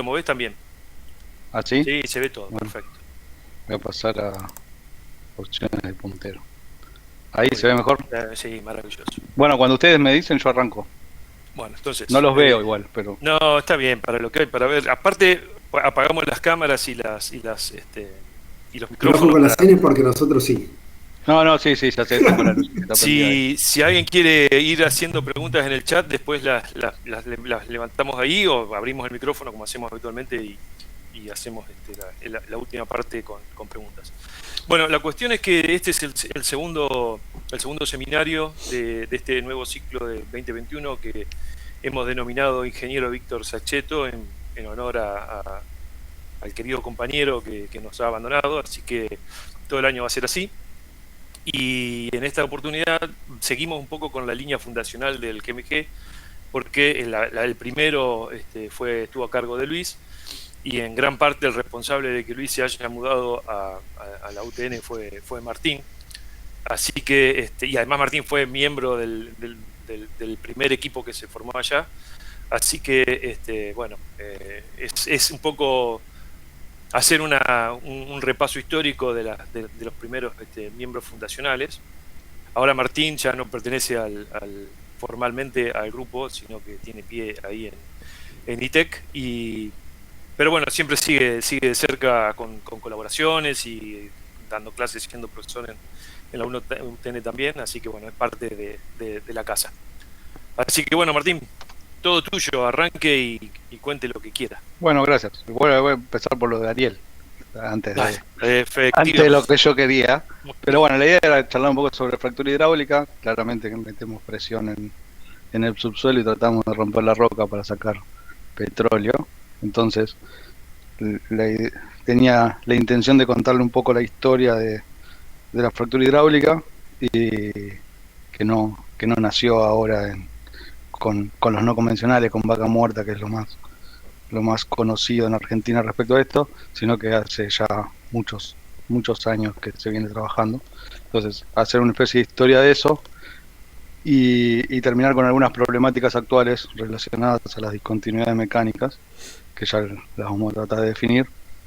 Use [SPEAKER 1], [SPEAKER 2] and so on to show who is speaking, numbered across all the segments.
[SPEAKER 1] lo movés también.
[SPEAKER 2] ¿Ah, sí?
[SPEAKER 1] Sí, se ve todo,
[SPEAKER 2] Bueno,
[SPEAKER 1] perfecto.
[SPEAKER 2] voy a pasar a opciones del puntero. Ahí
[SPEAKER 1] Muy
[SPEAKER 2] se ve
[SPEAKER 1] bien.
[SPEAKER 2] mejor.
[SPEAKER 1] Sí, maravilloso.
[SPEAKER 2] Bueno, cuando ustedes me dicen, yo arranco.
[SPEAKER 1] Bueno,
[SPEAKER 2] No
[SPEAKER 1] entonces,
[SPEAKER 2] los veo igual, pero...
[SPEAKER 1] no, está bien, para lo que hay, para ver. Aparte, apagamos las cámaras y los
[SPEAKER 3] Ojo
[SPEAKER 1] micrófonos
[SPEAKER 3] con las
[SPEAKER 1] para.
[SPEAKER 3] señas porque nosotros sí.
[SPEAKER 2] No, no, sí, sí, ya sé, tengo la luz que está prendida ahí.
[SPEAKER 1] Si alguien quiere ir haciendo preguntas en el chat, después las levantamos ahí o abrimos el micrófono como hacemos habitualmente y hacemos la última parte con preguntas. Bueno, la cuestión es que este es el segundo seminario de este nuevo ciclo de 2021 que hemos denominado Ingeniero Víctor Saccheto en honor al querido compañero que nos ha abandonado, así que todo el año va a ser así. Y en esta oportunidad seguimos un poco con la línea fundacional del GMG, porque el primero estuvo a cargo de Luis, y en gran parte el responsable de que Luis se haya mudado a la UTN fue Martín. Así que, y además Martín fue miembro del primer equipo que se formó allá. Así que, bueno, es un poco hacer un repaso histórico de los primeros miembros fundacionales. Ahora Martín ya no pertenece formalmente al grupo, sino que tiene pie ahí en ITEC, pero bueno, siempre sigue de cerca con colaboraciones y dando clases, siendo profesor en la UTN también, así que bueno, es parte de la casa. Así que bueno, Martín, todo tuyo, arranque y cuente lo que quiera.
[SPEAKER 2] Bueno, gracias. Bueno, voy a empezar por lo de Ariel, antes
[SPEAKER 1] Dale,
[SPEAKER 2] antes de lo
[SPEAKER 1] efectivamente.
[SPEAKER 2] que yo quería. Pero bueno, la idea era charlar un poco sobre fractura hidráulica. Claramente que metemos presión en el subsuelo y tratamos de romper la roca para sacar petróleo. Entonces, tenía la intención de contarle un poco la historia de la fractura hidráulica y que no nació ahora con los no convencionales, con vaca muerta, que es lo más conocido en Argentina respecto a esto, sino que hace ya muchos años que se viene trabajando. Entonces, hacer una especie de historia de eso y terminar con algunas problemáticas actuales relacionadas a las discontinuidades mecánicas, que ya las vamos a tratar de definir,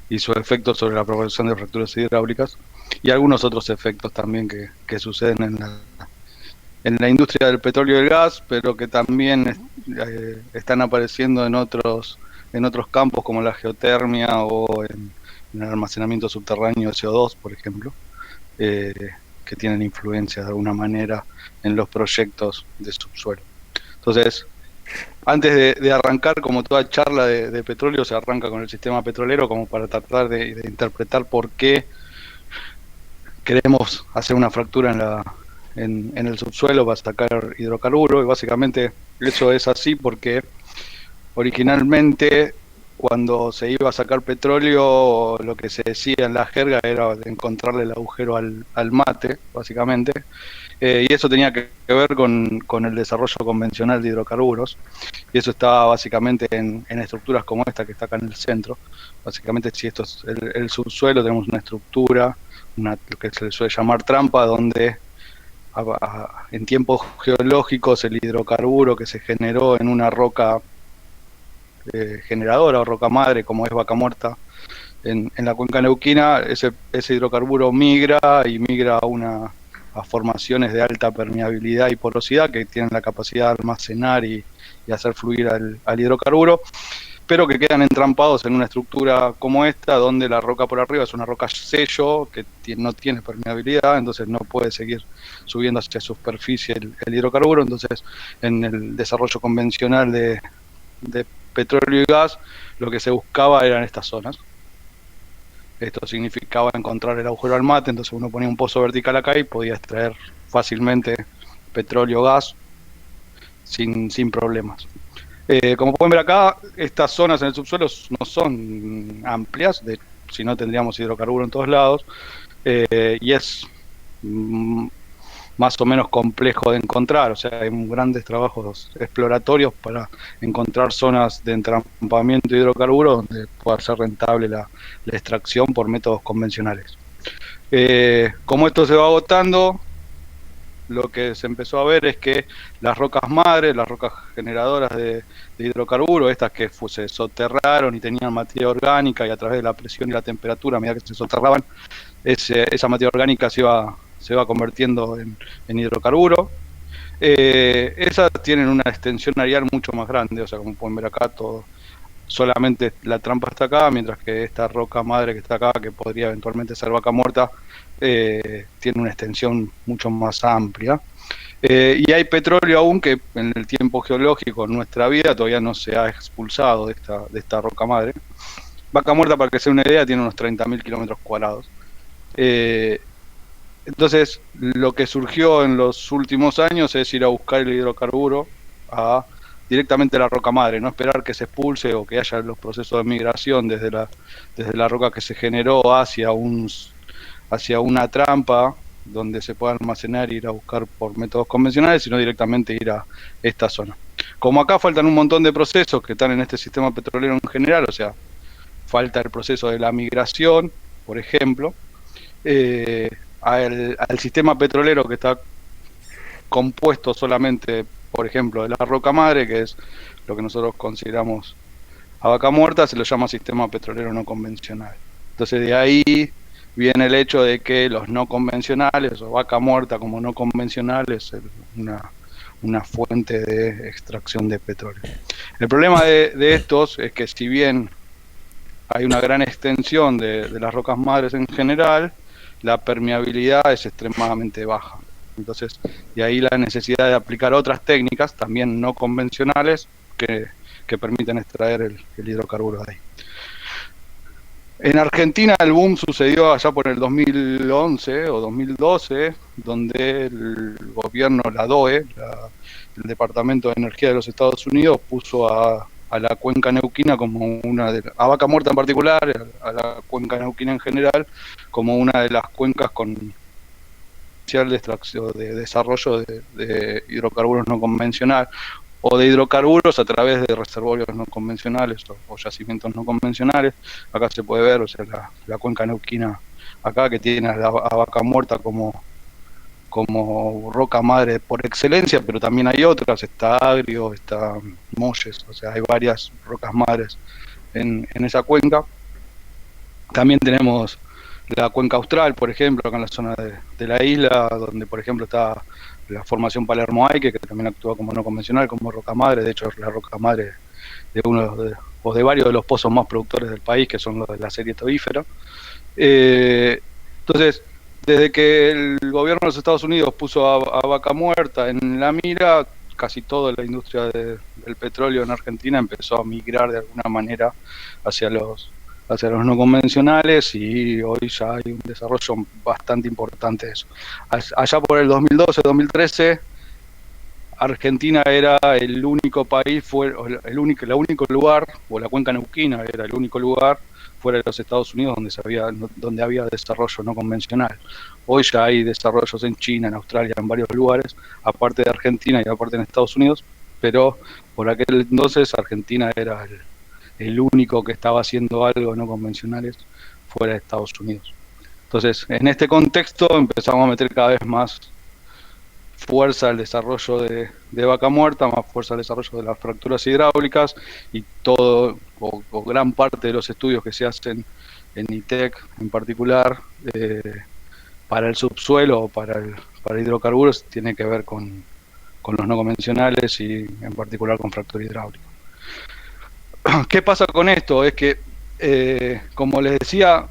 [SPEAKER 2] y su efecto sobre la propagación de fracturas hidráulicas, y algunos otros efectos también que suceden en la industria del petróleo y el gas, pero que también están apareciendo en otros campos como la geotermia o en el almacenamiento subterráneo de CO2, por ejemplo, eh, que tienen influencia de alguna manera en los proyectos de subsuelo. Entonces, antes de arrancar, como toda charla de petróleo, se arranca con el sistema petrolero como para tratar de interpretar por qué queremos hacer una fractura en el subsuelo para sacar hidrocarburos, y básicamente eso es así porque originalmente cuando se iba a sacar petróleo lo que se decía en la jerga era de encontrarle el agujero al mate, básicamente, y eso tenía que ver con el desarrollo convencional de hidrocarburos, y eso estaba básicamente en estructuras como esta que está acá en el centro. Básicamente, si esto es el subsuelo, tenemos una estructura, lo que se le suele llamar trampa, donde en tiempos geológicos el hidrocarburo que se generó en una roca generadora o roca madre, como es Vaca Muerta, en la cuenca neuquina, ese hidrocarburo migra a formaciones de alta permeabilidad y porosidad que tienen la capacidad de almacenar y hacer fluir al hidrocarburo, pero que quedan entrampados en una estructura como esta, donde la roca por arriba es una roca sello que no tiene permeabilidad, entonces no puede seguir subiendo hacia superficie el hidrocarburo. Entonces, en el desarrollo convencional de petróleo y gas, lo que se buscaba eran estas zonas. Esto significaba encontrar el agujero al mate, entonces uno ponía un pozo vertical acá y podía extraer fácilmente petróleo o gas sin problemas. Como pueden ver acá, estas zonas en el subsuelo no son amplias, si no tendríamos hidrocarburo en todos lados, y es más o menos complejo de encontrar, o sea, hay grandes trabajos exploratorios para encontrar zonas de entrampamiento de hidrocarburos donde pueda ser rentable la extracción por métodos convencionales. Como esto se va agotando, lo que se empezó a ver es que las rocas madres, las rocas generadoras de hidrocarburos, estas que se soterraron y tenían materia orgánica, y a través de la presión y la temperatura, a medida que se soterraban, esa materia orgánica se va convirtiendo en hidrocarburo. Esas tienen una extensión areal mucho más grande, o sea, como pueden ver acá, todo, solamente la trampa está acá, mientras que esta roca madre que está acá, que podría eventualmente ser Vaca Muerta, tiene una extensión mucho más amplia. Y hay petróleo aún que en el tiempo geológico, en nuestra vida, todavía no se ha expulsado de esta roca madre. Vaca Muerta, para que se dé una idea, tiene unos 30.000 kilómetros cuadrados. Entonces, lo que surgió en los últimos años es ir a buscar el hidrocarburo directamente a la roca madre, no esperar que se expulse o que haya los procesos de migración desde la roca que se generó hacia una trampa donde se pueda almacenar e ir a buscar por métodos convencionales, sino directamente ir a esta zona. Como acá faltan un montón de procesos que están en este sistema petrolero en general, o sea, falta el proceso de la migración, por ejemplo, al sistema petrolero que está compuesto solamente, por ejemplo, de la roca madre, que es lo que nosotros consideramos a Vaca Muerta, se lo llama sistema petrolero no convencional. Entonces de ahí viene el hecho de que los no convencionales, o Vaca Muerta como no convencional, es una fuente de extracción de petróleo. El problema de estos es que si bien hay una gran extensión de las rocas madres en general, la permeabilidad es extremadamente baja. Entonces, de ahí la necesidad de aplicar otras técnicas, también no convencionales, que permiten extraer el hidrocarburo de ahí. En Argentina el boom sucedió allá por el 2011 o 2012, donde el gobierno, la DOE, el Departamento de Energía de los Estados Unidos, puso a la cuenca neuquina como a Vaca Muerta en particular, a la cuenca neuquina en general, como una de las cuencas con potencial de extracción, de desarrollo de hidrocarburos no convencional, o de hidrocarburos a través de reservorios no convencionales o yacimientos no convencionales. Acá se puede ver, o sea, la cuenca neuquina acá, que tiene a Vaca Muerta como roca madre por excelencia, pero también hay otras, está Agrio, está Molles, o sea, hay varias rocas madres en esa cuenca. También tenemos la cuenca austral, por ejemplo, acá en la zona de la isla, donde por ejemplo está la formación Palermo-Aike, que también actúa como no convencional, como roca madre. De hecho, es la roca madre de varios de los pozos más productores del país, que son los de la serie Tobífera. Entonces, desde que el gobierno de los Estados Unidos puso a Vaca Muerta en la mira, casi toda la industria del petróleo en Argentina empezó a migrar de alguna manera hacia los no convencionales, y hoy ya hay un desarrollo bastante importante de eso. Allá por el 2012-2013, Argentina era el único país, el único lugar, o la cuenca neuquina era el único lugar fuera de los Estados Unidos donde había desarrollo no convencional. Hoy ya hay desarrollos en China, en Australia, en varios lugares, aparte de Argentina y aparte en Estados Unidos, pero por aquel entonces Argentina era el único que estaba haciendo algo no convencionales fuera de Estados Unidos. Entonces, en este contexto empezamos a meter cada vez más fuerza al desarrollo de Vaca Muerta, más fuerza al desarrollo de las fracturas hidráulicas, y todo o gran parte de los estudios que se hacen en ITEC en particular para el subsuelo o para hidrocarburos tiene que ver con los no convencionales y en particular con fractura hidráulica. ¿Qué pasa con esto? Es que, como les decía,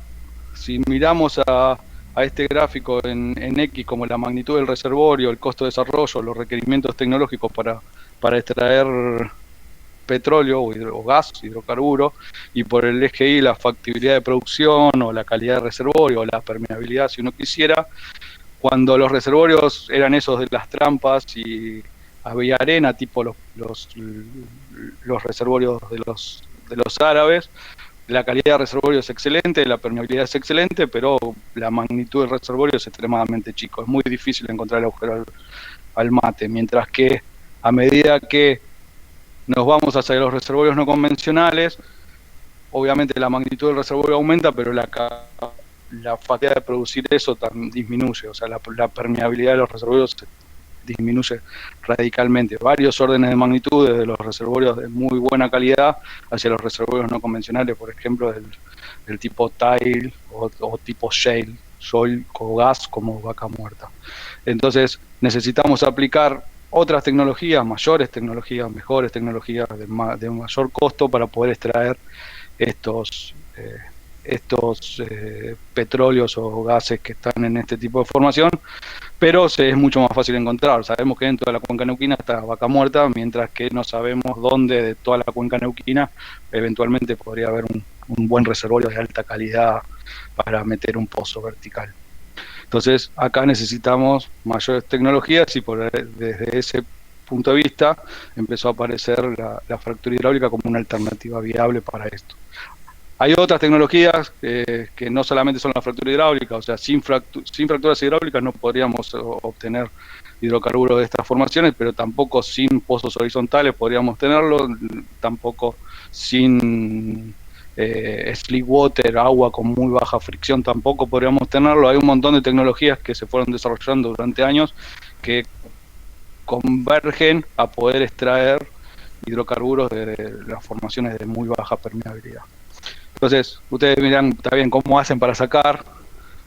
[SPEAKER 2] si miramos a este gráfico en X como la magnitud del reservorio, el costo de desarrollo, los requerimientos tecnológicos para extraer petróleo o gas, hidrocarburo, y por el eje Y la factibilidad de producción o la calidad de reservorio o la permeabilidad, si uno quisiera, cuando los reservorios eran esos de las trampas y había arena, tipo los reservorios de los árabes, la calidad de reservorio es excelente, la permeabilidad es excelente, pero la magnitud del reservorio es extremadamente chico. Es muy difícil encontrar el agujero al mate, mientras que a medida que nos vamos hacia los reservorios no convencionales, obviamente la magnitud del reservorio aumenta, pero la facilidad de producir eso disminuye, o sea, la permeabilidad de los reservorios disminuye radicalmente. Varios órdenes de magnitud, desde los reservorios de muy buena calidad hacia los reservorios no convencionales, por ejemplo, del tipo tile o tipo shale, soil o gas como Vaca Muerta. Entonces necesitamos aplicar otras tecnologías, mayores tecnologías, mejores tecnologías de mayor costo para poder extraer estos petróleos o gases que están en este tipo de formación, pero es mucho más fácil encontrar. Sabemos que dentro de la cuenca neuquina está Vaca Muerta, mientras que no sabemos dónde de toda la cuenca neuquina eventualmente podría haber un buen reservorio de alta calidad para meter un pozo vertical. Entonces acá necesitamos mayores tecnologías y desde ese punto de vista empezó a aparecer la fractura hidráulica como una alternativa viable para esto. Hay otras tecnologías que no solamente son la fractura hidráulica, o sea, sin fracturas hidráulicas no podríamos obtener hidrocarburos de estas formaciones, pero tampoco sin pozos horizontales podríamos tenerlo, tampoco sin slick water, agua con muy baja fricción tampoco podríamos tenerlo. Hay un montón de tecnologías que se fueron desarrollando durante años que convergen a poder extraer hidrocarburos de las formaciones de muy baja permeabilidad. Entonces, ustedes miran, está bien, cómo hacen para sacar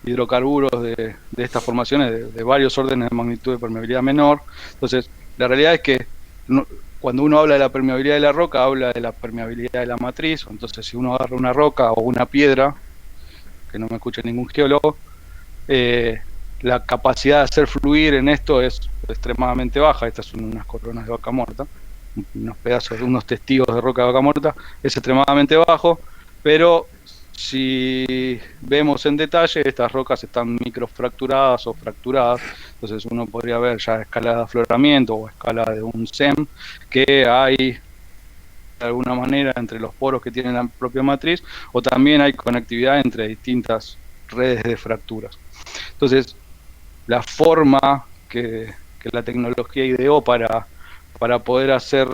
[SPEAKER 2] hidrocarburos de estas formaciones de varios órdenes de magnitud de permeabilidad menor. Entonces, la realidad es que cuando uno habla de la permeabilidad de la roca, habla de la permeabilidad de la matriz. Entonces, si uno agarra una roca o una piedra, que no me escuche ningún geólogo, la capacidad de hacer fluir en esto es extremadamente baja. Estas son unas coronas de Vaca Muerta, unos pedazos, unos testigos de roca de Vaca Muerta, es extremadamente bajo, pero si vemos en detalle, estas rocas están microfracturadas o fracturadas, entonces uno podría ver ya a escala de afloramiento o a escala de un SEM, que hay de alguna manera entre los poros que tiene la propia matriz, o también hay conectividad entre distintas redes de fracturas. Entonces, la forma que la tecnología ideó para poder hacer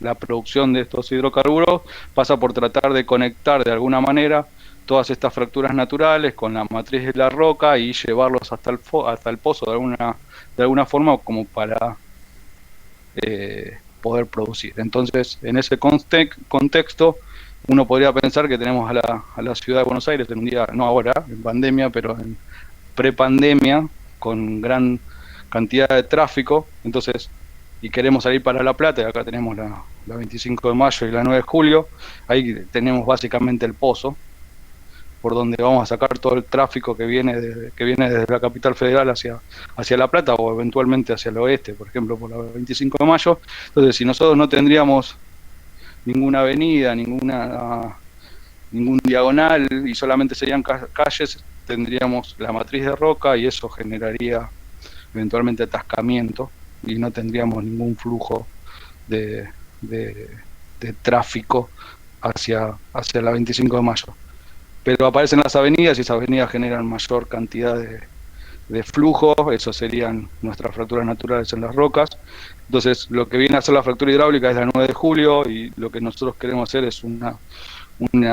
[SPEAKER 2] la producción de estos hidrocarburos pasa por tratar de conectar de alguna manera todas estas fracturas naturales con la matriz de la roca y llevarlos hasta el pozo de alguna forma como para poder producir. Entonces, en ese contexto, uno podría pensar que tenemos a la ciudad de Buenos Aires en un día, no ahora, en pandemia, pero en prepandemia, con gran cantidad de tráfico, entonces, y queremos salir para La Plata, y acá tenemos la 25 de mayo y la 9 de julio, ahí tenemos básicamente el pozo, por donde vamos a sacar todo el tráfico que viene desde la capital federal hacia La Plata o eventualmente hacia el oeste, por ejemplo, por la 25 de mayo. Entonces, si nosotros no tendríamos ninguna avenida, ningún diagonal y solamente serían calles, tendríamos la matriz de roca y eso generaría eventualmente atascamiento y no tendríamos ningún flujo de tráfico hacia la 25 de mayo. Pero aparecen las avenidas y esas avenidas generan mayor cantidad de flujo, eso serían nuestras fracturas naturales en las rocas. Entonces, lo que viene a ser la fractura hidráulica es la 9 de julio y lo que nosotros queremos hacer es una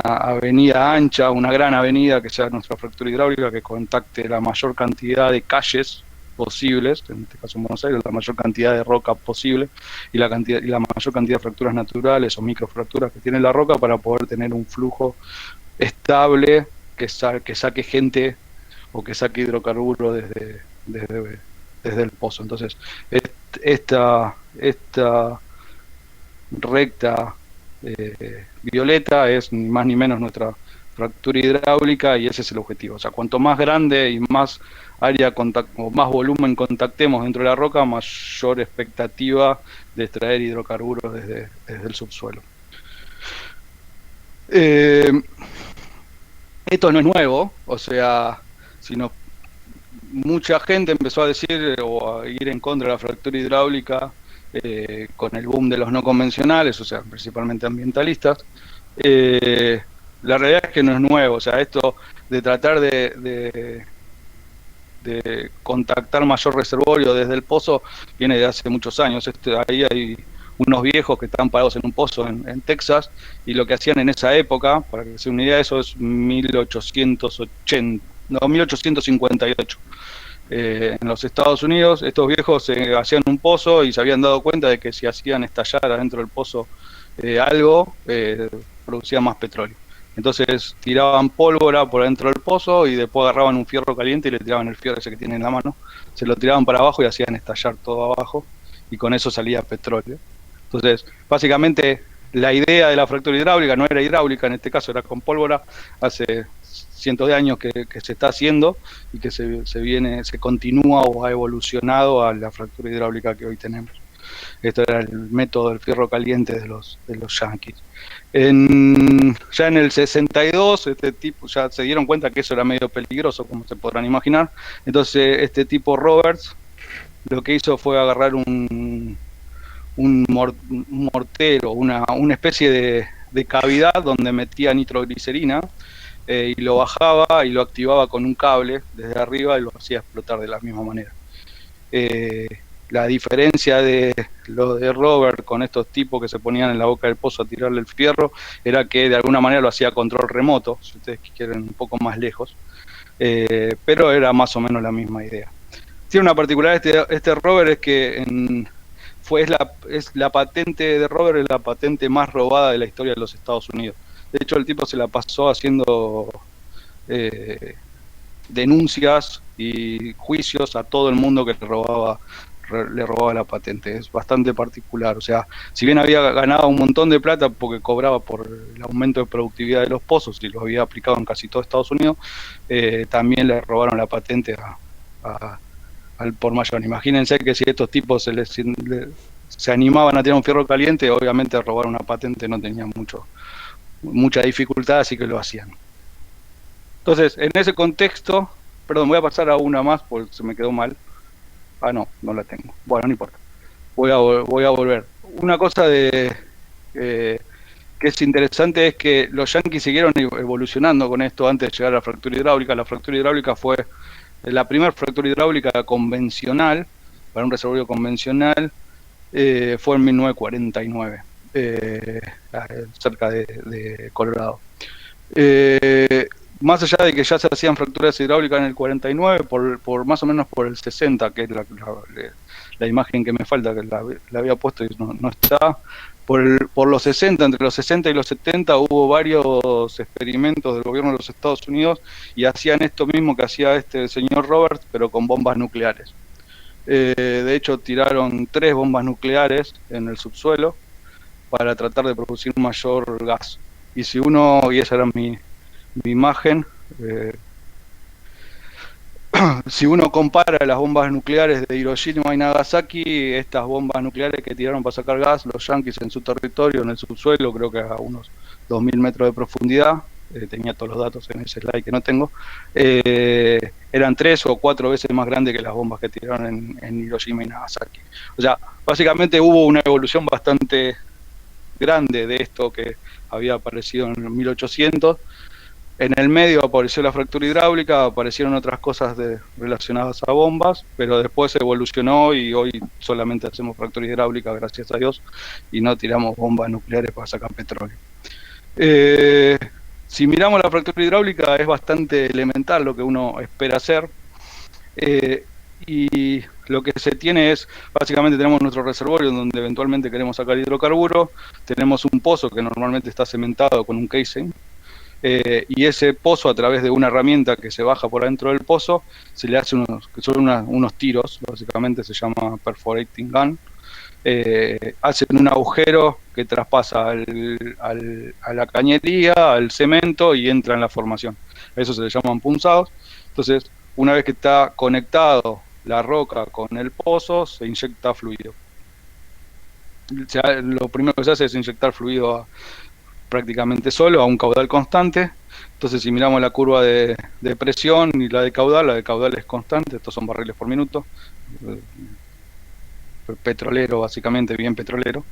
[SPEAKER 2] avenida ancha, una gran avenida que sea nuestra fractura hidráulica, que contacte la mayor cantidad de calles posibles, en este caso en Buenos Aires, la mayor cantidad de roca posible y la mayor cantidad de fracturas naturales o microfracturas que tiene la roca para poder tener un flujo estable que saque gente o que saque hidrocarburo desde el pozo. Entonces, esta recta violeta es ni más ni menos nuestra fractura hidráulica y ese es el objetivo. O sea, cuanto más grande y más área o más volumen contactemos dentro de la roca, mayor expectativa de extraer hidrocarburos desde el subsuelo. Esto no es nuevo, o sea, sino mucha gente empezó a decir o a ir en contra de la fractura hidráulica con el boom de los no convencionales, o sea, principalmente ambientalistas. La realidad es que no es nuevo, o sea, esto de tratar de contactar mayor reservorio desde el pozo viene de hace muchos años. Ahí hay unos viejos que están parados en un pozo en Texas y lo que hacían en esa época, para que se una idea, eso es 1858. en los Estados Unidos, estos viejos hacían un pozo y se habían dado cuenta de que si hacían estallar adentro del pozo algo, producía más petróleo. Entonces tiraban pólvora por dentro del pozo y después agarraban un fierro caliente y le tiraban el fierro ese que tienen en la mano, se lo tiraban para abajo y hacían estallar todo abajo, y con eso salía petróleo. Entonces, básicamente, la idea de la fractura hidráulica no era hidráulica, en este caso era con pólvora, hace cientos de años que se está haciendo y que se continúa o ha evolucionado a la fractura hidráulica que hoy tenemos. Esto era el método del fierro caliente de los yanquis. Ya en el 62, este tipo ya se dieron cuenta que eso era medio peligroso, como se podrán imaginar. Entonces, este tipo Roberts lo que hizo fue agarrar un mortero, una especie de cavidad donde metía nitroglicerina, y lo bajaba y lo activaba con un cable desde arriba y lo hacía explotar de la misma manera. La diferencia de lo de Robert con estos tipos que se ponían en la boca del pozo a tirarle el fierro era que de alguna manera lo hacía a control remoto, si ustedes quieren un poco más lejos, pero era más o menos la misma idea. Tiene una particularidad este Robert, es que es la patente de Robert, es la patente más robada de la historia de los Estados Unidos. De hecho, el tipo se la pasó haciendo denuncias y juicios a todo el mundo que le robaba la patente. Es bastante particular. O sea, si bien había ganado un montón de plata porque cobraba por el aumento de productividad de los pozos y lo había aplicado en casi todo Estados Unidos, también le robaron la patente al por mayor. Imagínense que si estos tipos se animaban a tirar un fierro caliente, obviamente robar una patente no tenía mucha dificultad, así que lo hacían. Entonces, en ese contexto, perdón, voy a pasar a una más porque se me quedó mal. Ah, no la tengo. Bueno, no importa. Voy a volver. Una cosa que es interesante es que los yanquis siguieron evolucionando con esto antes de llegar a la fractura hidráulica. La fractura hidráulica fue la primera fractura hidráulica convencional, para un reservorio convencional, fue en 1949, cerca de Colorado. Más allá de que ya se hacían fracturas hidráulicas en el 49, por más o menos por el 60, que es la imagen que me falta, que la había puesto y no está, por los 60, entre los 60 y los 70 hubo varios experimentos del gobierno de los Estados Unidos y hacían esto mismo que hacía este señor Roberts, pero con bombas nucleares. De hecho, tiraron 3 bombas nucleares en el subsuelo para tratar de producir mayor gas. Y esa era mi imagen, si uno compara las bombas nucleares de Hiroshima y Nagasaki, estas bombas nucleares que tiraron para sacar gas los yanquis en su territorio, en el subsuelo, creo que a unos 2000 metros de profundidad, tenía todos los datos en ese slide que no tengo, eran 3 o 4 veces más grandes que las bombas que tiraron en Hiroshima y Nagasaki. O sea, básicamente hubo una evolución bastante grande de esto que había aparecido en 1800. En el medio apareció la fractura hidráulica, aparecieron otras cosas relacionadas a bombas, pero después evolucionó y hoy solamente hacemos fractura hidráulica, gracias a Dios, y no tiramos bombas nucleares para sacar petróleo. Si miramos la fractura hidráulica, es bastante elemental lo que uno espera hacer, y lo que se tiene es, básicamente tenemos nuestro reservorio donde eventualmente queremos sacar hidrocarburos, tenemos un pozo que normalmente está cementado con un casing, y ese pozo, a través de una herramienta que se baja por adentro del pozo, se le hace unos tiros, básicamente se llama perforating gun. Hacen un agujero que traspasa a la cañería, al cemento, y entra en la formación. A eso se le llaman punzados. Entonces, una vez que está conectado la roca con el pozo, se inyecta fluido. Lo primero que se hace es inyectar fluido prácticamente solo a un caudal constante. Entonces, si miramos la curva de presión y la de caudal es constante. Estos son barriles por minuto, petrolero, básicamente, bien petrolero,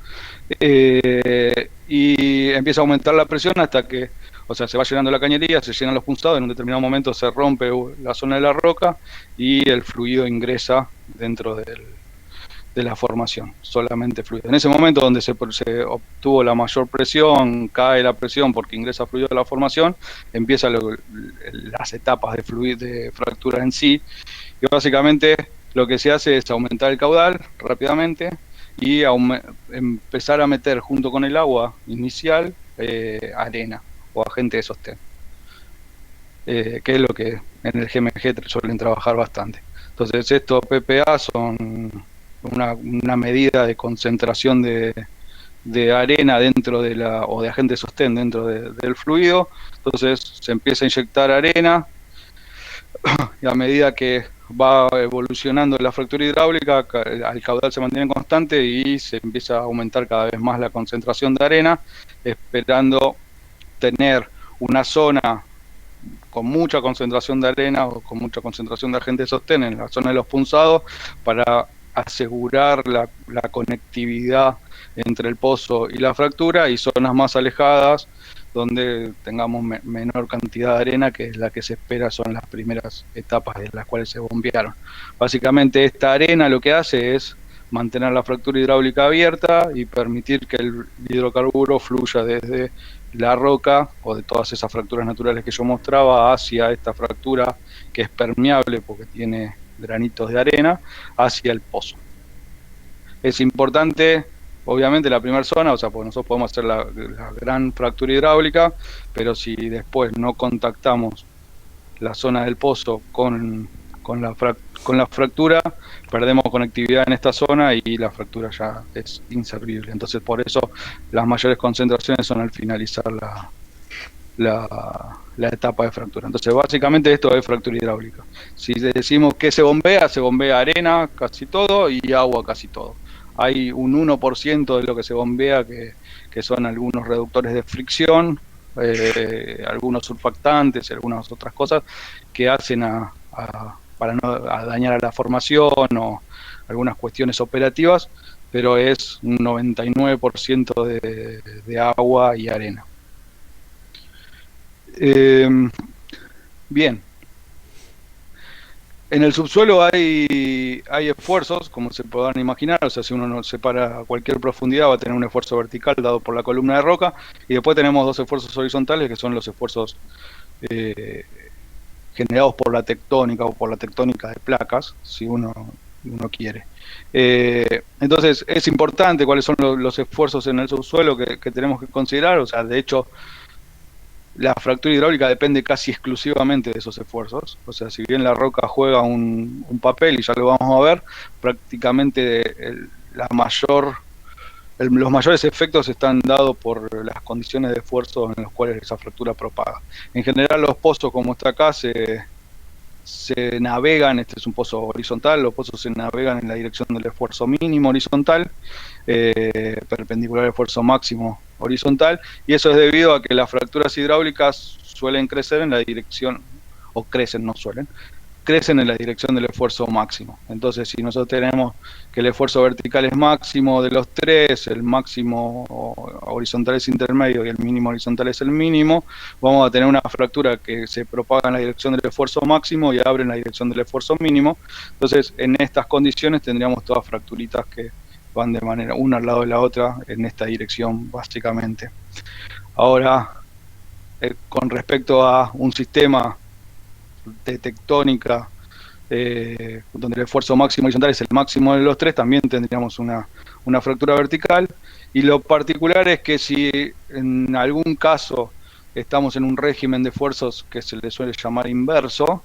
[SPEAKER 2] y empieza a aumentar la presión hasta que, o sea, se va llenando la cañería, se llenan los punzados, en un determinado momento se rompe la zona de la roca y el fluido ingresa dentro de la formación, solamente fluido. En ese momento donde se obtuvo la mayor presión, cae la presión porque ingresa fluido a la formación, empiezan las etapas de fractura en sí, y básicamente lo que se hace es aumentar el caudal rápidamente y empezar a meter junto con el agua inicial arena o agente de sostén, que es lo que en el GMG suelen trabajar bastante. Entonces estos PPA son una medida de concentración de arena dentro o de agente de sostén dentro del fluido. Entonces se empieza a inyectar arena y a medida que va evolucionando la fractura hidráulica, el caudal se mantiene constante y se empieza a aumentar cada vez más la concentración de arena, esperando tener una zona con mucha concentración de arena o con mucha concentración de agente de sostén en la zona de los punzados para asegurar la conectividad entre el pozo y la fractura, y zonas más alejadas donde tengamos menor cantidad de arena, que es la que se espera, son las primeras etapas de las cuales se bombearon. Básicamente esta arena lo que hace es mantener la fractura hidráulica abierta y permitir que el hidrocarburo fluya desde la roca o de todas esas fracturas naturales que yo mostraba hacia esta fractura que es permeable porque tiene granitos de arena, hacia el pozo. Es importante, obviamente, la primera zona, o sea, porque nosotros podemos hacer la gran fractura hidráulica, pero si después no contactamos la zona del pozo con la fractura, perdemos conectividad en esta zona y la fractura ya es inservible. Entonces, por eso las mayores concentraciones son al finalizar la etapa de fractura. Entonces, básicamente esto es fractura hidráulica. Si decimos que se bombea arena casi todo y agua casi todo. Hay un 1% de lo que se bombea que son algunos reductores de fricción, algunos surfactantes y algunas otras cosas que hacen para no dañar a la formación o algunas cuestiones operativas, pero es un 99% de agua y arena. Bien. En el subsuelo hay esfuerzos, como se podrán imaginar, o sea, si uno no separa a cualquier profundidad va a tener un esfuerzo vertical dado por la columna de roca, y después tenemos dos esfuerzos horizontales que son los esfuerzos generados por la tectónica o por la tectónica de placas, si uno quiere. Entonces es importante cuáles son los esfuerzos en el subsuelo que tenemos que considerar, o sea, de hecho la fractura hidráulica depende casi exclusivamente de esos esfuerzos. O sea, si bien la roca juega un papel, y ya lo vamos a ver, prácticamente los mayores efectos están dados por las condiciones de esfuerzo en las cuales esa fractura propaga. En general los pozos, como está acá, se navegan, este es un pozo horizontal, los pozos se navegan en la dirección del esfuerzo mínimo horizontal, perpendicular al esfuerzo máximo horizontal, y eso es debido a que las fracturas hidráulicas suelen crecer en la dirección, o crecen, no suelen, crecen en la dirección del esfuerzo máximo. Entonces, si nosotros tenemos que el esfuerzo vertical es máximo de los tres, el máximo horizontal es intermedio y el mínimo horizontal es el mínimo, vamos a tener una fractura que se propaga en la dirección del esfuerzo máximo y abre en la dirección del esfuerzo mínimo. Entonces, en estas condiciones tendríamos todas fracturitas que van de manera una al lado de la otra en esta dirección, básicamente. Ahora, con respecto a un sistema de tectónica donde el esfuerzo máximo horizontal es el máximo de los tres, también tendríamos una fractura vertical, y lo particular es que si en algún caso estamos en un régimen de esfuerzos que se le suele llamar inverso,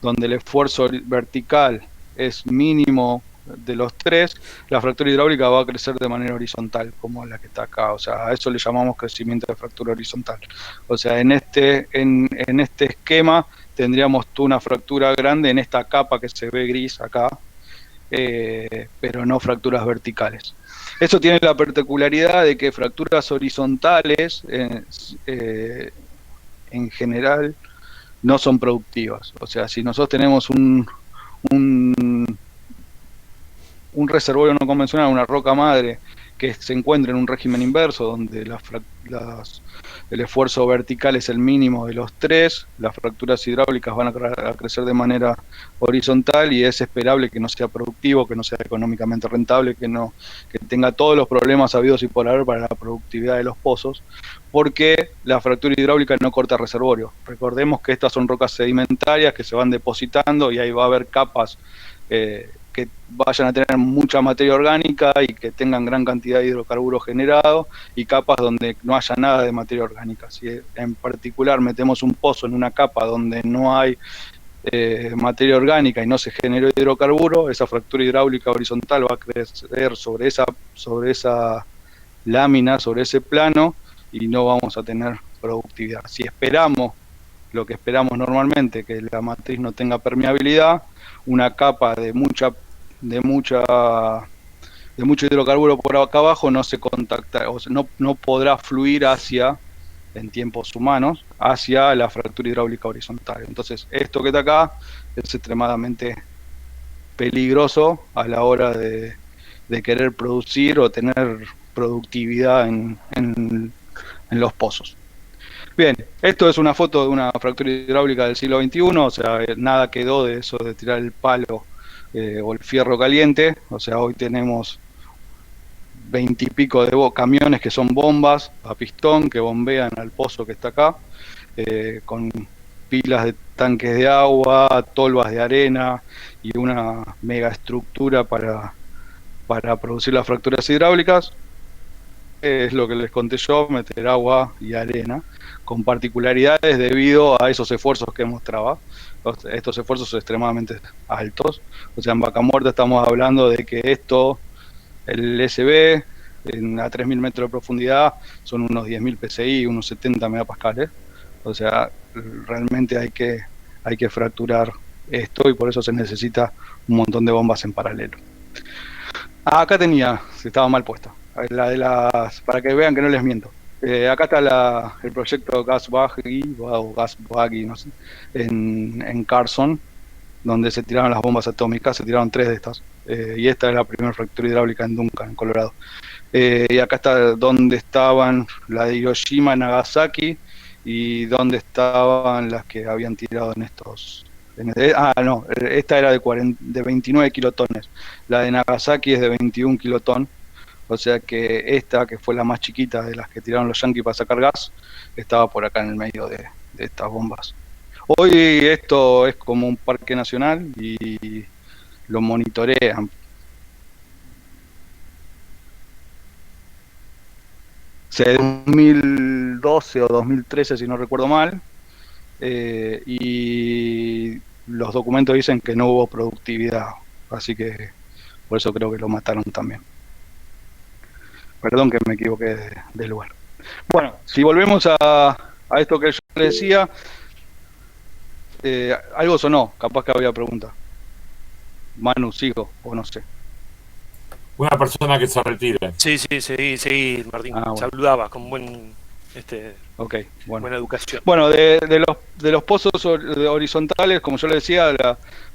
[SPEAKER 2] donde el esfuerzo vertical es mínimo de los tres, la fractura hidráulica va a crecer de manera horizontal, como la que está acá. O sea, a eso le llamamos crecimiento de fractura horizontal. O sea, en este esquema tendríamos una fractura grande en esta capa que se ve gris acá, pero no fracturas verticales. Eso tiene la particularidad de que fracturas horizontales en general no son productivas. O sea, si nosotros tenemos un reservorio no convencional, una roca madre que se encuentre en un régimen inverso, donde el esfuerzo vertical es el mínimo de los tres, las fracturas hidráulicas van a crecer de manera horizontal y es esperable que no sea productivo, que no sea económicamente rentable, que tenga todos los problemas habidos y por haber para la productividad de los pozos, porque la fractura hidráulica no corta reservorio. Recordemos que estas son rocas sedimentarias que se van depositando y ahí va a haber capas que vayan a tener mucha materia orgánica y que tengan gran cantidad de hidrocarburos generados, y capas donde no haya nada de materia orgánica. Si en particular metemos un pozo en una capa donde no hay materia orgánica y no se generó hidrocarburo, esa fractura hidráulica horizontal va a crecer sobre esa lámina, sobre ese plano, y no vamos a tener productividad. Si esperamos lo que esperamos normalmente, que la matriz no tenga permeabilidad, una capa de mucho hidrocarburo por acá abajo no se contacta, o sea, no podrá fluir en tiempos humanos, hacia la fractura hidráulica horizontal. Entonces, esto que está acá es extremadamente peligroso a la hora de querer producir o tener productividad en los pozos. Bien, esto es una foto de una fractura hidráulica del siglo XXI, o sea, nada quedó de eso de tirar el palo o el fierro caliente. O sea, hoy tenemos 20 y pico de camiones que son bombas a pistón que bombean al pozo que está acá, con pilas de tanques de agua, tolvas de arena y una mega estructura para producir las fracturas hidráulicas. Es lo que les conté yo, meter agua y arena, con particularidades debido a esos esfuerzos que mostraba. Estos esfuerzos son extremadamente altos. O sea, en Vaca Muerta estamos hablando de que el SB, a 3.000 metros de profundidad, son unos 10.000 PSI, unos 70 megapascales. O sea, realmente hay que fracturar esto, y por eso se necesita un montón de bombas en paralelo. Acá estaba mal puesta. Para que vean que no les miento. Acá está el proyecto Gasbaggy, o Gasbaggy, no sé, en Carson, donde se tiraron las bombas atómicas. Se tiraron 3 de estas. Y esta es la primera fractura hidráulica en Duncan, en Colorado. Y acá está donde estaban la de Hiroshima, Nagasaki, y donde estaban las que habían tirado en estos... no, esta era de 29 kilotones. La de Nagasaki es de 21 kilotón. O sea que esta, que fue la más chiquita de las que tiraron los yanquis para sacar gas, estaba por acá en el medio de estas bombas. Hoy esto es como un parque nacional y lo monitorean. De 2012 o 2013, si no recuerdo mal, y los documentos dicen que no hubo productividad, así que por eso creo que lo mataron también. Perdón que me equivoqué de lugar. Bueno, si volvemos a esto que yo les decía, algo sonó, capaz que había pregunta. Manu, sigo, o no sé.
[SPEAKER 3] Una persona que se retire.
[SPEAKER 1] Sí, Martín.
[SPEAKER 2] Bueno.
[SPEAKER 1] Saludaba con buena educación.
[SPEAKER 2] Bueno, de los pozos horizontales, como yo le decía,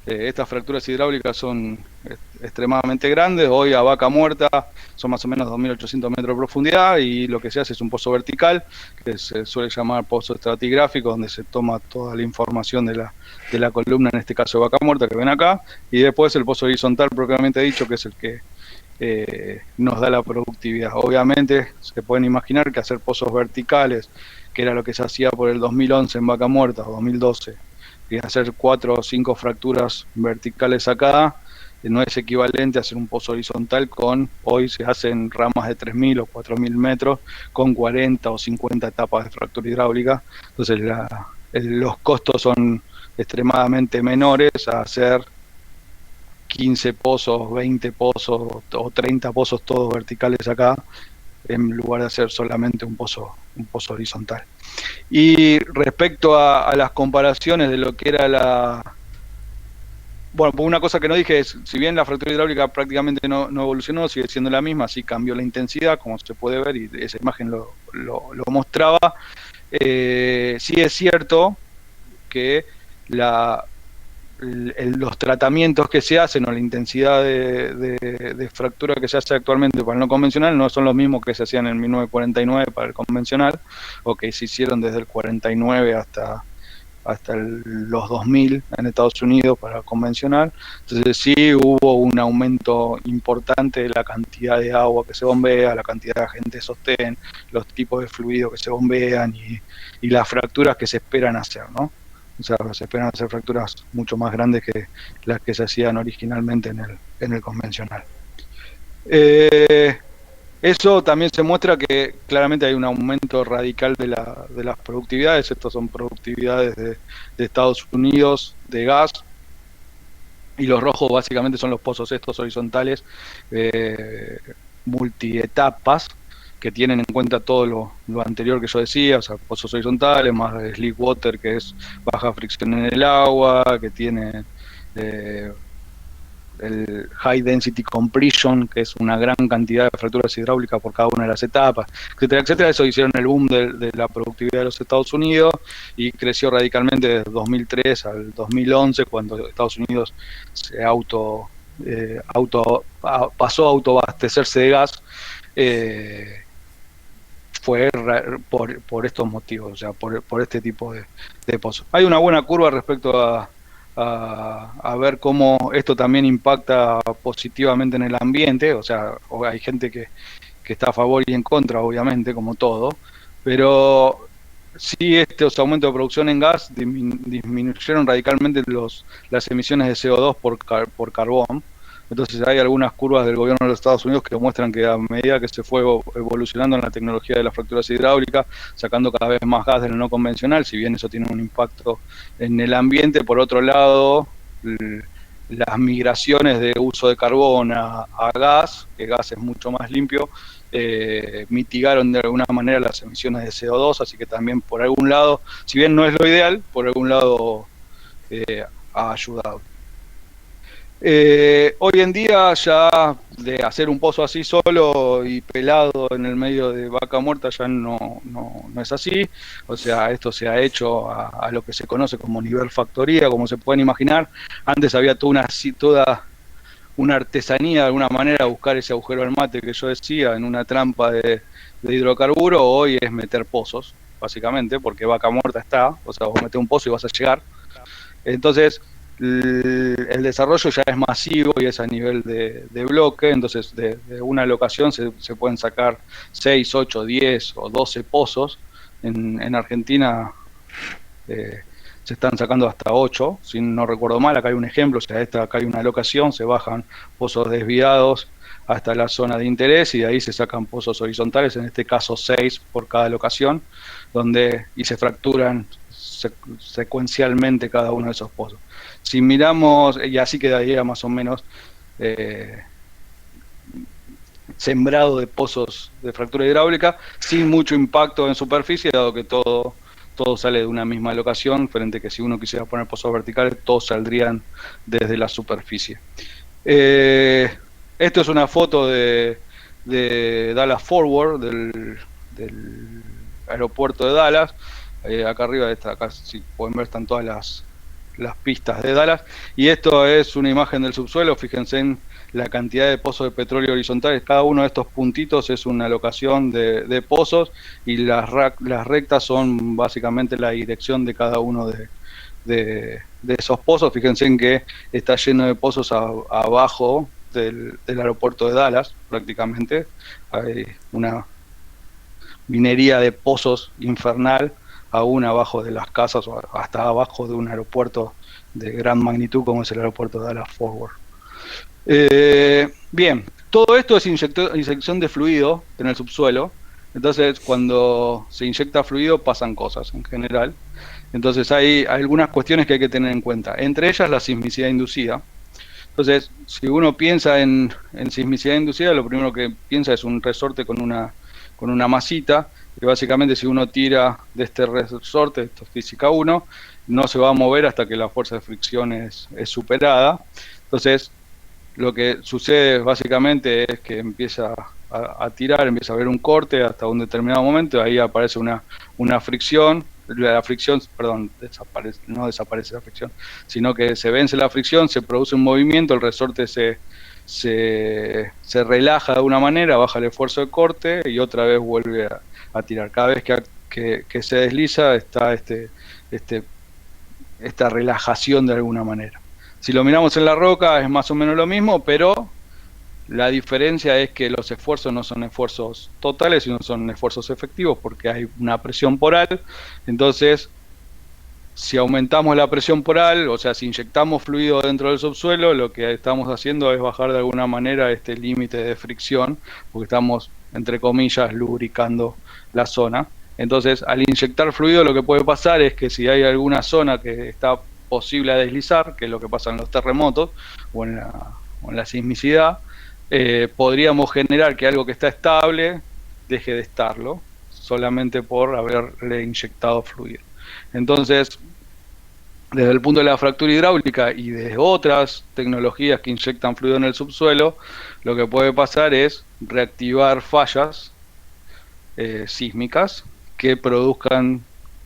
[SPEAKER 2] estas fracturas hidráulicas son extremadamente grandes. Hoy a Vaca Muerta son más o menos 2.800 metros de profundidad, y lo que se hace es un pozo vertical, que se suele llamar pozo estratigráfico, donde se toma toda la información de la columna, en este caso de Vaca Muerta, que ven acá, y después el pozo horizontal propiamente dicho, que es el que nos da la productividad. Obviamente se pueden imaginar que hacer pozos verticales, que era lo que se hacía por el 2011 en Vaca Muerta, o 2012, y hacer 4 o 5 fracturas verticales acá, no es equivalente a hacer un pozo horizontal hoy se hacen ramas de 3.000 o 4.000 metros con 40 o 50 etapas de fractura hidráulica. Entonces los costos son extremadamente menores a hacer 15 pozos, 20 pozos o 30 pozos todos verticales acá, en lugar de hacer solamente un pozo horizontal. Y respecto a las comparaciones de lo que era bueno, una cosa que no dije es, si bien la fractura hidráulica prácticamente no evolucionó, sigue siendo la misma, sí cambió la intensidad, como se puede ver, y esa imagen lo mostraba. Sí es cierto que los tratamientos que se hacen o la intensidad de fractura que se hace actualmente para el no convencional no son los mismos que se hacían en 1949 para el convencional, o que se hicieron desde el 49 hasta los 2000 en Estados Unidos para el convencional. Entonces sí hubo un aumento importante de la cantidad de agua que se bombea, la cantidad de agente de sostén, los tipos de fluido que se bombean y las fracturas que se esperan hacer, ¿no? O sea, se esperan hacer fracturas mucho más grandes que las que se hacían originalmente en el convencional. Eso también se muestra que claramente hay un aumento radical de las productividades. Estos son productividades de Estados Unidos de gas, y los rojos básicamente son los pozos estos horizontales multietapas, que tienen en cuenta todo lo anterior que yo decía, o sea, pozos horizontales, más slick water, que es baja fricción en el agua, que tiene el high density compression, que es una gran cantidad de fracturas hidráulicas por cada una de las etapas, etcétera, etcétera. Eso hicieron el boom de la productividad de los Estados Unidos, y creció radicalmente desde 2003 al 2011, cuando Estados Unidos se pasó a autoabastecerse de gas. Fue por estos motivos, o sea, por este tipo de pozos. Hay una buena curva respecto a ver cómo esto también impacta positivamente en el ambiente. O sea, hay gente que está a favor y en contra, obviamente, como todo, pero sí, estos aumentos de producción en gas disminuyeron radicalmente las emisiones de CO2 por carbón. Entonces hay algunas curvas del gobierno de los Estados Unidos que muestran que a medida que se fue evolucionando en la tecnología de las fracturas hidráulicas, sacando cada vez más gas del no convencional, si bien eso tiene un impacto en el ambiente, por otro lado, las migraciones de uso de carbón a gas, que gas es mucho más limpio, mitigaron de alguna manera las emisiones de CO2, así que también por algún lado, si bien no es lo ideal, por algún lado ha ayudado. Hoy en día ya de hacer un pozo así solo y pelado en el medio de Vaca Muerta ya no es así. O sea, esto se ha hecho a lo que se conoce como nivel factoría, como se pueden imaginar. Antes había toda una artesanía de alguna manera, buscar ese agujero al mate que yo decía en una trampa de hidrocarburo. Hoy es meter pozos, básicamente, porque Vaca Muerta está, o sea, vos metés un pozo y vas a llegar. Entonces el desarrollo ya es masivo y es a nivel de bloque. Entonces de una locación se pueden sacar 6, 8, 10 o 12 pozos. En Argentina se están sacando hasta 8, si no recuerdo mal. Acá hay un ejemplo, o sea, acá hay una locación, se bajan pozos desviados hasta la zona de interés y de ahí se sacan pozos horizontales, en este caso 6 por cada locación, y se fracturan secuencialmente cada uno de esos pozos. Si miramos, y así quedaría más o menos sembrado de pozos de fractura hidráulica, sin mucho impacto en superficie, dado que todo sale de una misma locación, frente a que si uno quisiera poner pozos verticales, todos saldrían desde la superficie. Esto es una foto de Dallas Fort Worth, del aeropuerto de Dallas. Acá arriba, acá, si pueden ver, están todas las pistas de Dallas, y esto es una imagen del subsuelo. Fíjense en la cantidad de pozos de petróleo horizontales. Cada uno de estos puntitos es una locación de pozos, y las rectas son básicamente la dirección de cada uno de esos pozos. Fíjense en que está lleno de pozos abajo del aeropuerto de Dallas, prácticamente. Hay una minería de pozos infernal, aún abajo de las casas o hasta abajo de un aeropuerto de gran magnitud como es el aeropuerto de Dallas Fort Worth. Bien, todo esto es inyección de fluido en el subsuelo. Entonces, cuando se inyecta fluido pasan cosas en general. Entonces hay algunas cuestiones que hay que tener en cuenta, entre ellas la sismicidad inducida. Entonces, si uno piensa en sismicidad inducida, lo primero que piensa es un resorte con una masita, que básicamente si uno tira de este resorte, esto es física 1, no se va a mover hasta que la fuerza de fricción es superada. Entonces, lo que sucede básicamente es que empieza a tirar, empieza a haber un corte hasta un determinado momento, ahí aparece una fricción la fricción, perdón, no desaparece la fricción, sino que se vence la fricción, se produce un movimiento, el resorte se relaja de una manera, baja el esfuerzo de corte y otra vez vuelve a tirar. Cada vez que se desliza está esta relajación de alguna manera. Si lo miramos en la roca es más o menos lo mismo, pero la diferencia es que los esfuerzos no son esfuerzos totales, sino son esfuerzos efectivos, porque hay una presión poral. Entonces, si aumentamos la presión poral, o sea, si inyectamos fluido dentro del subsuelo, lo que estamos haciendo es bajar de alguna manera este límite de fricción, porque estamos, entre comillas, lubricando la zona. Entonces, al inyectar fluido, lo que puede pasar es que si hay alguna zona que está posible a deslizar, que es lo que pasa en los terremotos o en la sismicidad, podríamos generar que algo que está estable deje de estarlo, solamente por haberle inyectado fluido. Entonces, desde el punto de la fractura hidráulica y de otras tecnologías que inyectan fluido en el subsuelo, lo que puede pasar es reactivar fallas sísmicas que produzcan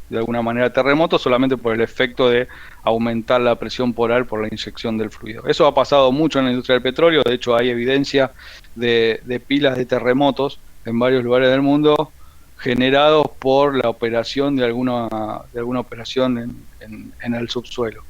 [SPEAKER 2] de alguna manera terremotos solamente por el efecto de aumentar la presión poral por la inyección del fluido. Eso ha pasado mucho en la industria del petróleo. De hecho hay evidencia de pilas de terremotos en varios lugares del mundo generados por la operación de alguna operación en el subsuelo.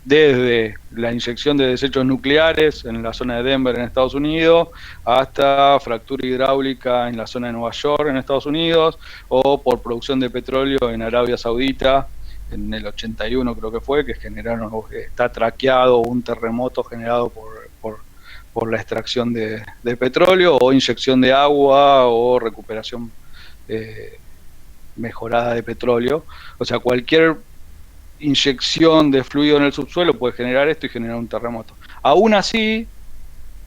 [SPEAKER 2] Desde la inyección de desechos nucleares en la zona de Denver en Estados Unidos, hasta fractura hidráulica en la zona de Nueva York en Estados Unidos, o por producción de petróleo en Arabia Saudita en el 81 creo que fue, que generaron, está traqueado un terremoto generado por la extracción de petróleo, o inyección de agua, o recuperación mejorada de petróleo. O sea, cualquier inyección de fluido en el subsuelo puede generar esto y generar un terremoto. Aún así,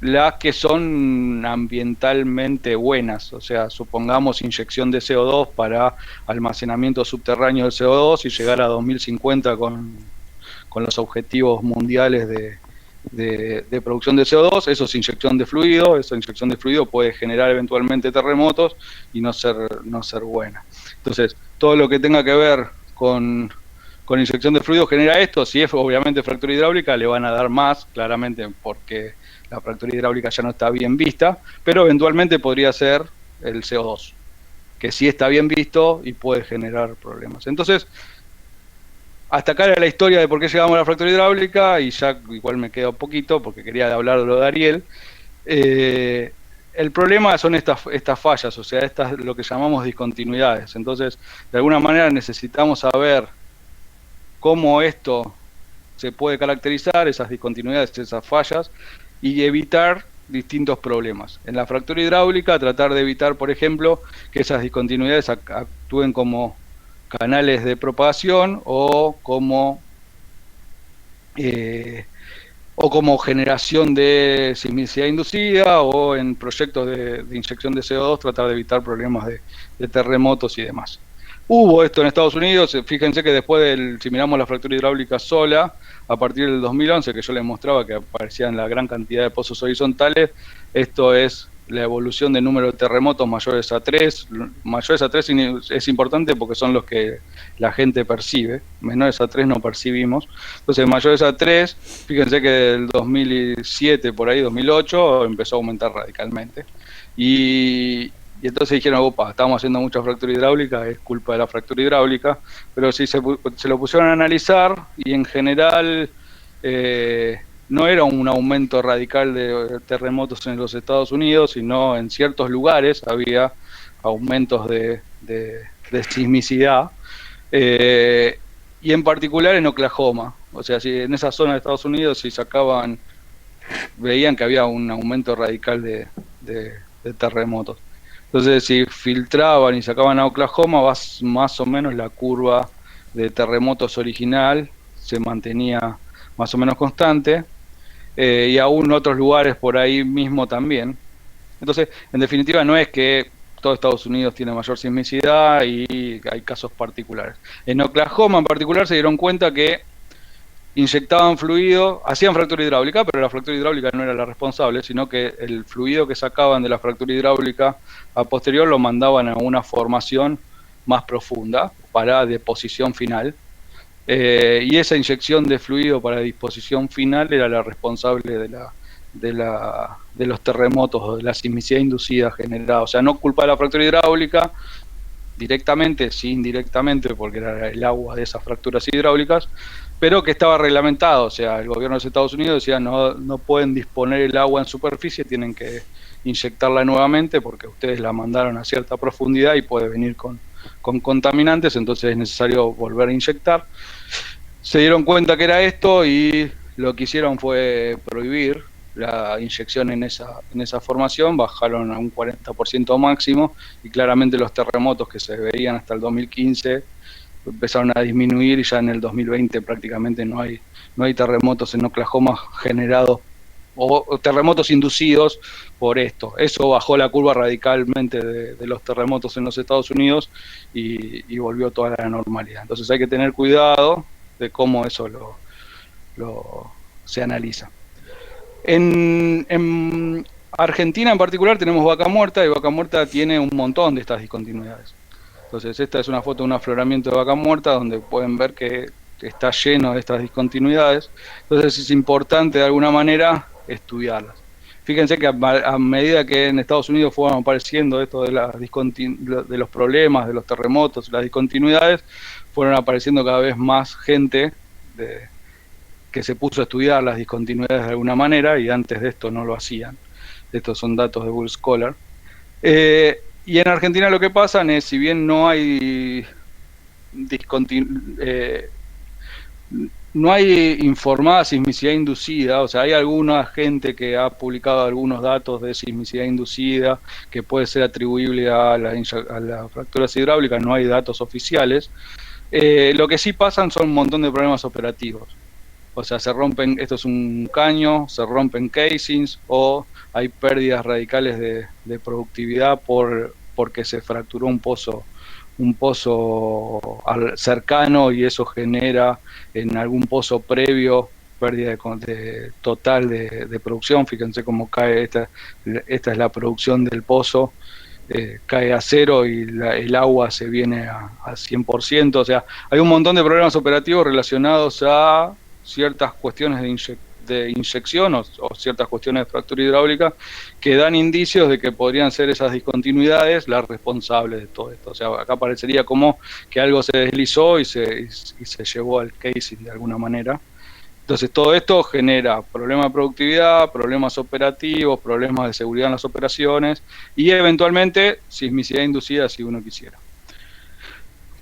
[SPEAKER 2] las que son ambientalmente buenas, o sea, supongamos inyección de CO2 para almacenamiento subterráneo de CO2 y llegar a 2050 con los objetivos mundiales de producción de CO2, eso es inyección de fluido. Esa inyección de fluido puede generar eventualmente terremotos y no ser buena. Entonces, todo lo que tenga que ver con inyección de fluido genera esto. Si es obviamente fractura hidráulica, le van a dar más, claramente, porque la fractura hidráulica ya no está bien vista, pero eventualmente podría ser el CO2, que sí está bien visto y puede generar problemas. Entonces, hasta acá era la historia de por qué llegamos a la fractura hidráulica, y ya igual me queda un poquito porque quería hablar de lo de Ariel. El problema son estas fallas, o sea, lo que llamamos discontinuidades. Entonces, de alguna manera necesitamos saber cómo esto se puede caracterizar, esas discontinuidades, esas fallas, y evitar distintos problemas. En la fractura hidráulica, tratar de evitar, por ejemplo, que esas discontinuidades actúen como canales de propagación o como generación de sismicidad inducida, o en proyectos de inyección de CO2 tratar de evitar problemas de terremotos y demás. Hubo esto en Estados Unidos. Fíjense que después si miramos la fractura hidráulica sola, a partir del 2011, que yo les mostraba que aparecían la gran cantidad de pozos horizontales, esto es la evolución del número de terremotos mayores a 3. Mayores a 3 es importante porque son los que la gente percibe, menores a 3 no percibimos. Entonces, mayores a 3, fíjense que del 2007, por ahí, 2008, empezó a aumentar radicalmente. Y entonces dijeron, opa, estamos haciendo mucha fractura hidráulica, es culpa de la fractura hidráulica. Pero si se lo pusieron a analizar, y en general no era un aumento radical de terremotos en los Estados Unidos, sino en ciertos lugares había aumentos de sismicidad, y en particular en Oklahoma. O sea, si en esa zona de Estados Unidos, si veían que había un aumento radical de terremotos. Entonces, si filtraban y sacaban a Oklahoma, más o menos la curva de terremotos original se mantenía más o menos constante, y aún otros lugares por ahí mismo también. Entonces, en definitiva, no es que todo Estados Unidos tiene mayor sismicidad y hay casos particulares. En Oklahoma en particular se dieron cuenta que inyectaban fluido, hacían fractura hidráulica, pero la fractura hidráulica no era la responsable, sino que el fluido que sacaban de la fractura hidráulica a posterior lo mandaban a una formación más profunda para deposición final. Y esa inyección de fluido para disposición final era la responsable de los terremotos, de la sismicidad inducida generada. O sea, no culpa de la fractura hidráulica directamente, sí indirectamente, porque era el agua de esas fracturas hidráulicas, pero que estaba reglamentado. O sea, el gobierno de los Estados Unidos decía no pueden disponer el agua en superficie, tienen que inyectarla nuevamente porque ustedes la mandaron a cierta profundidad y puede venir con contaminantes, entonces es necesario volver a inyectar. Se dieron cuenta que era esto y lo que hicieron fue prohibir la inyección en esa formación, bajaron a un 40% máximo y claramente los terremotos que se veían hasta el 2015 empezaron a disminuir y ya en el 2020 prácticamente no hay terremotos en Oklahoma generados o terremotos inducidos por esto. Eso bajó la curva radicalmente de los terremotos en los Estados Unidos y volvió toda la normalidad. Entonces hay que tener cuidado de cómo eso se analiza. En Argentina en particular tenemos Vaca Muerta, y Vaca Muerta tiene un montón de estas discontinuidades. Entonces esta es una foto de un afloramiento de Vaca Muerta donde pueden ver que está lleno de estas discontinuidades. Entonces es importante de alguna manera estudiarlas. Fíjense que a medida que en Estados Unidos fueron apareciendo esto de los problemas, de los terremotos, las discontinuidades, fueron apareciendo cada vez más gente que se puso a estudiar las discontinuidades de alguna manera, y antes de esto no lo hacían. Estos son datos de Bull Scholar. Y en Argentina lo que pasa es, si bien no hay no hay informada sismicidad inducida, o sea, hay alguna gente que ha publicado algunos datos de sismicidad inducida que puede ser atribuible a las fracturas hidráulicas, no hay datos oficiales. Lo que sí pasan son un montón de problemas operativos. O sea, se rompen, esto es un caño, se rompen casings o hay pérdidas radicales de productividad porque se fracturó un pozo cercano y eso genera en algún pozo previo pérdida total de producción. Fíjense cómo cae, esta es la producción del pozo, cae a cero y el agua se viene a 100%. O sea, hay un montón de problemas operativos relacionados a ciertas cuestiones de inyección o ciertas cuestiones de fractura hidráulica que dan indicios de que podrían ser esas discontinuidades las responsables de todo esto. O sea, acá parecería como que algo se deslizó y se llevó al casing de alguna manera. Entonces todo esto genera problemas de productividad, problemas operativos, problemas de seguridad en las operaciones y eventualmente sismicidad inducida si uno quisiera.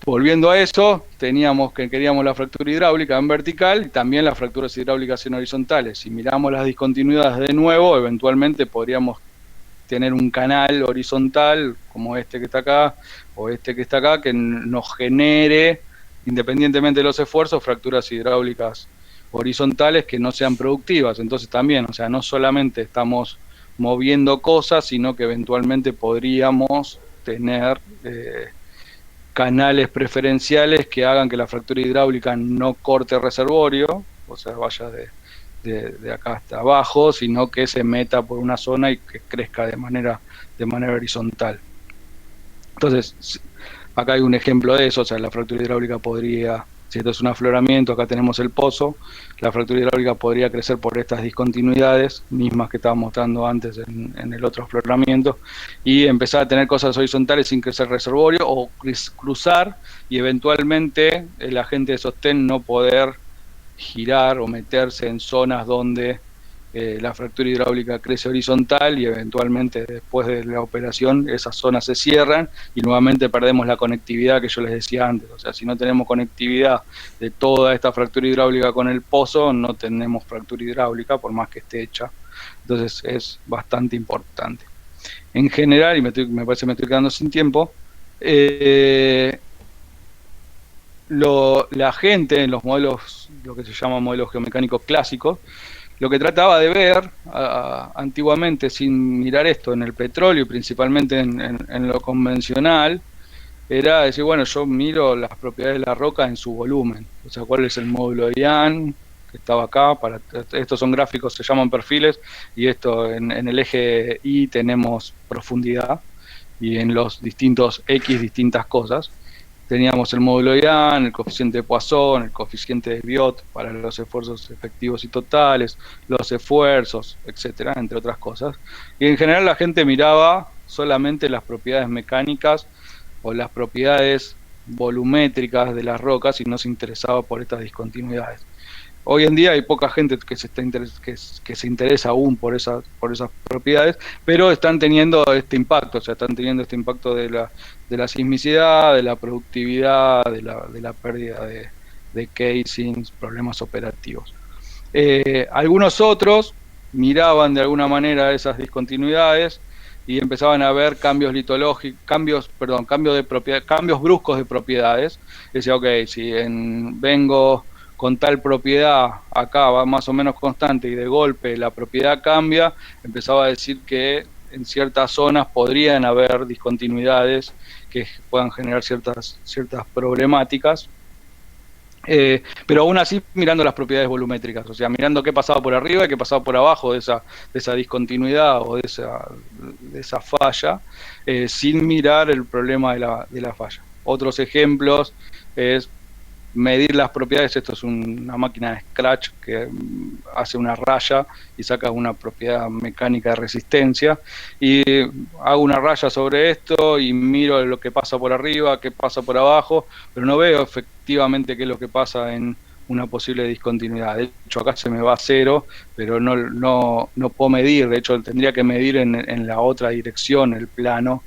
[SPEAKER 2] Volviendo a eso, queríamos la fractura hidráulica en vertical y también las fracturas hidráulicas en horizontales. Si miramos las discontinuidades de nuevo, eventualmente podríamos tener un canal horizontal como este que está acá o este que está acá que nos genere, independientemente de los esfuerzos, fracturas hidráulicas horizontales que no sean productivas. Entonces también, o sea, no solamente estamos moviendo cosas, sino que eventualmente podríamos tener canales preferenciales que hagan que la fractura hidráulica no corte reservorio, o sea, vaya de acá hasta abajo, sino que se meta por una zona y que crezca de manera horizontal. Entonces, acá hay un ejemplo de eso. O sea, la fractura hidráulica podría, si esto es un afloramiento, acá tenemos el pozo, la fractura hidráulica podría crecer por estas discontinuidades mismas que estaba mostrando antes en el otro afloramiento y empezar a tener cosas horizontales sin crecer reservorio o cruzar y eventualmente el agente de sostén no poder girar o meterse en zonas donde la fractura hidráulica crece horizontal y eventualmente después de la operación esas zonas se cierran y nuevamente perdemos la conectividad que yo les decía antes. O sea, si no tenemos conectividad de toda esta fractura hidráulica con el pozo, no tenemos fractura hidráulica por más que esté hecha. Entonces es bastante importante. En general, y me parece que me estoy quedando sin tiempo, la gente en los modelos, lo que se llama modelos geomecánicos clásicos, lo que trataba de ver antiguamente, sin mirar esto en el petróleo y principalmente en lo convencional, era decir, bueno, yo miro las propiedades de la roca en su volumen. O sea, cuál es el módulo de Ian, que estaba acá. Estos son gráficos, se llaman perfiles, y esto en el eje Y tenemos profundidad, y en los distintos X distintas cosas. teníamos el módulo IAN, el coeficiente de Poisson, el coeficiente de Biot para los esfuerzos efectivos y totales, los esfuerzos, etcétera, entre otras cosas. Y en general la gente miraba solamente las propiedades mecánicas o las propiedades volumétricas de las rocas y no se interesaba por estas discontinuidades. Hoy en día hay poca gente que se interesa aún por esas propiedades, pero están teniendo este impacto, o sea, están teniendo este impacto de la sismicidad, de la productividad, de la pérdida de casings, problemas operativos. Algunos otros miraban de alguna manera esas discontinuidades y empezaban a ver cambios litológicos, cambios bruscos de propiedades. Decía, ok, si vengo con tal propiedad acá va más o menos constante y de golpe la propiedad cambia, empezaba a decir que en ciertas zonas podrían haber discontinuidades que puedan generar ciertas problemáticas, pero aún así mirando las propiedades volumétricas, o sea, mirando qué pasaba por arriba y qué pasaba por abajo de esa discontinuidad o de esa falla, sin mirar el problema de la falla. Otros ejemplos es medir las propiedades. Esto es una máquina de Scratch que hace una raya y saca una propiedad mecánica de resistencia, y hago una raya sobre esto y miro lo que pasa por arriba, qué pasa por abajo, pero no veo efectivamente qué es lo que pasa en una posible discontinuidad. De hecho acá se me va a cero, pero no puedo medir. De hecho tendría que medir en la otra dirección el plano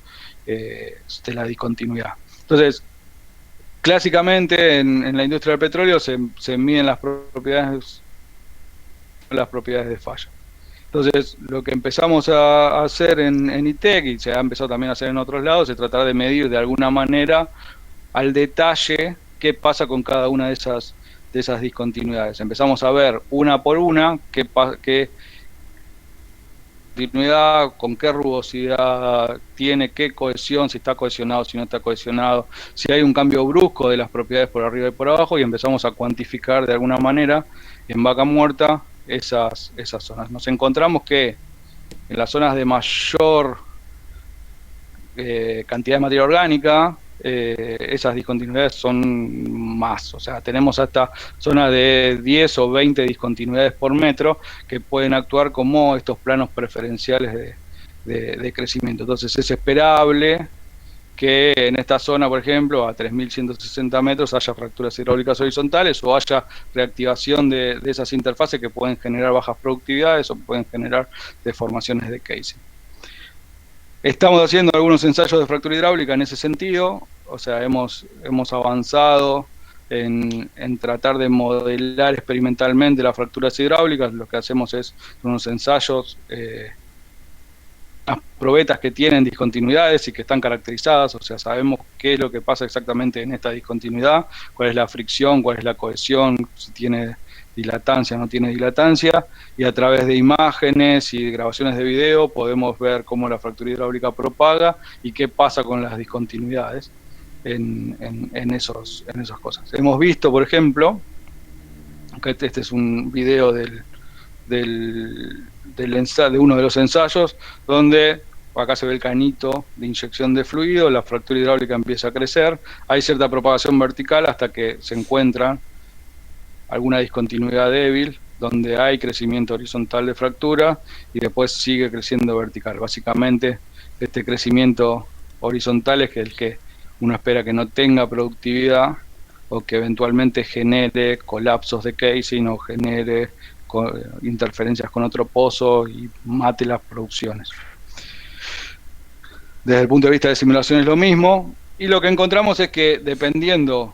[SPEAKER 2] de la discontinuidad. Entonces, clásicamente en la industria del petróleo se miden las propiedades de falla. Entonces, lo que empezamos a hacer en ITEC, y se ha empezado también a hacer en otros lados, es tratar de medir de alguna manera al detalle qué pasa con cada una de esas discontinuidades. Empezamos a ver una por una qué continuidad, con qué rugosidad tiene, qué cohesión, si está cohesionado, si no está cohesionado, si hay un cambio brusco de las propiedades por arriba y por abajo, y empezamos a cuantificar de alguna manera en Vaca Muerta esas zonas. Nos encontramos que en las zonas de mayor cantidad de materia orgánica, esas discontinuidades son más, o sea, tenemos hasta zonas de 10 o 20 discontinuidades por metro que pueden actuar como estos planos preferenciales de crecimiento. Entonces es esperable que en esta zona, por ejemplo, a 3.160 metros haya fracturas hidráulicas horizontales o haya reactivación de esas interfaces que pueden generar bajas productividades o pueden generar deformaciones de casing. Estamos haciendo algunos ensayos de fractura hidráulica en ese sentido, o sea, hemos avanzado en tratar de modelar experimentalmente las fracturas hidráulicas. Lo que hacemos es unos ensayos, las probetas que tienen discontinuidades y que están caracterizadas, o sea, sabemos qué es lo que pasa exactamente en esta discontinuidad, cuál es la fricción, cuál es la cohesión, si tiene dilatancia o no tiene dilatancia, y a través de imágenes y de grabaciones de video podemos ver cómo la fractura hidráulica propaga y qué pasa con las discontinuidades en esas cosas. Hemos visto, por ejemplo, que este es un video de uno de los ensayos, donde acá se ve el canito de inyección de fluido, la fractura hidráulica empieza a crecer, hay cierta propagación vertical hasta que se encuentra alguna discontinuidad débil, donde hay crecimiento horizontal de fractura y después sigue creciendo vertical. Básicamente, este crecimiento horizontal es el que uno espera que no tenga productividad o que eventualmente genere colapsos de casing o genere interferencias con otro pozo y mate las producciones. Desde el punto de vista de simulación es lo mismo, y lo que encontramos es que dependiendo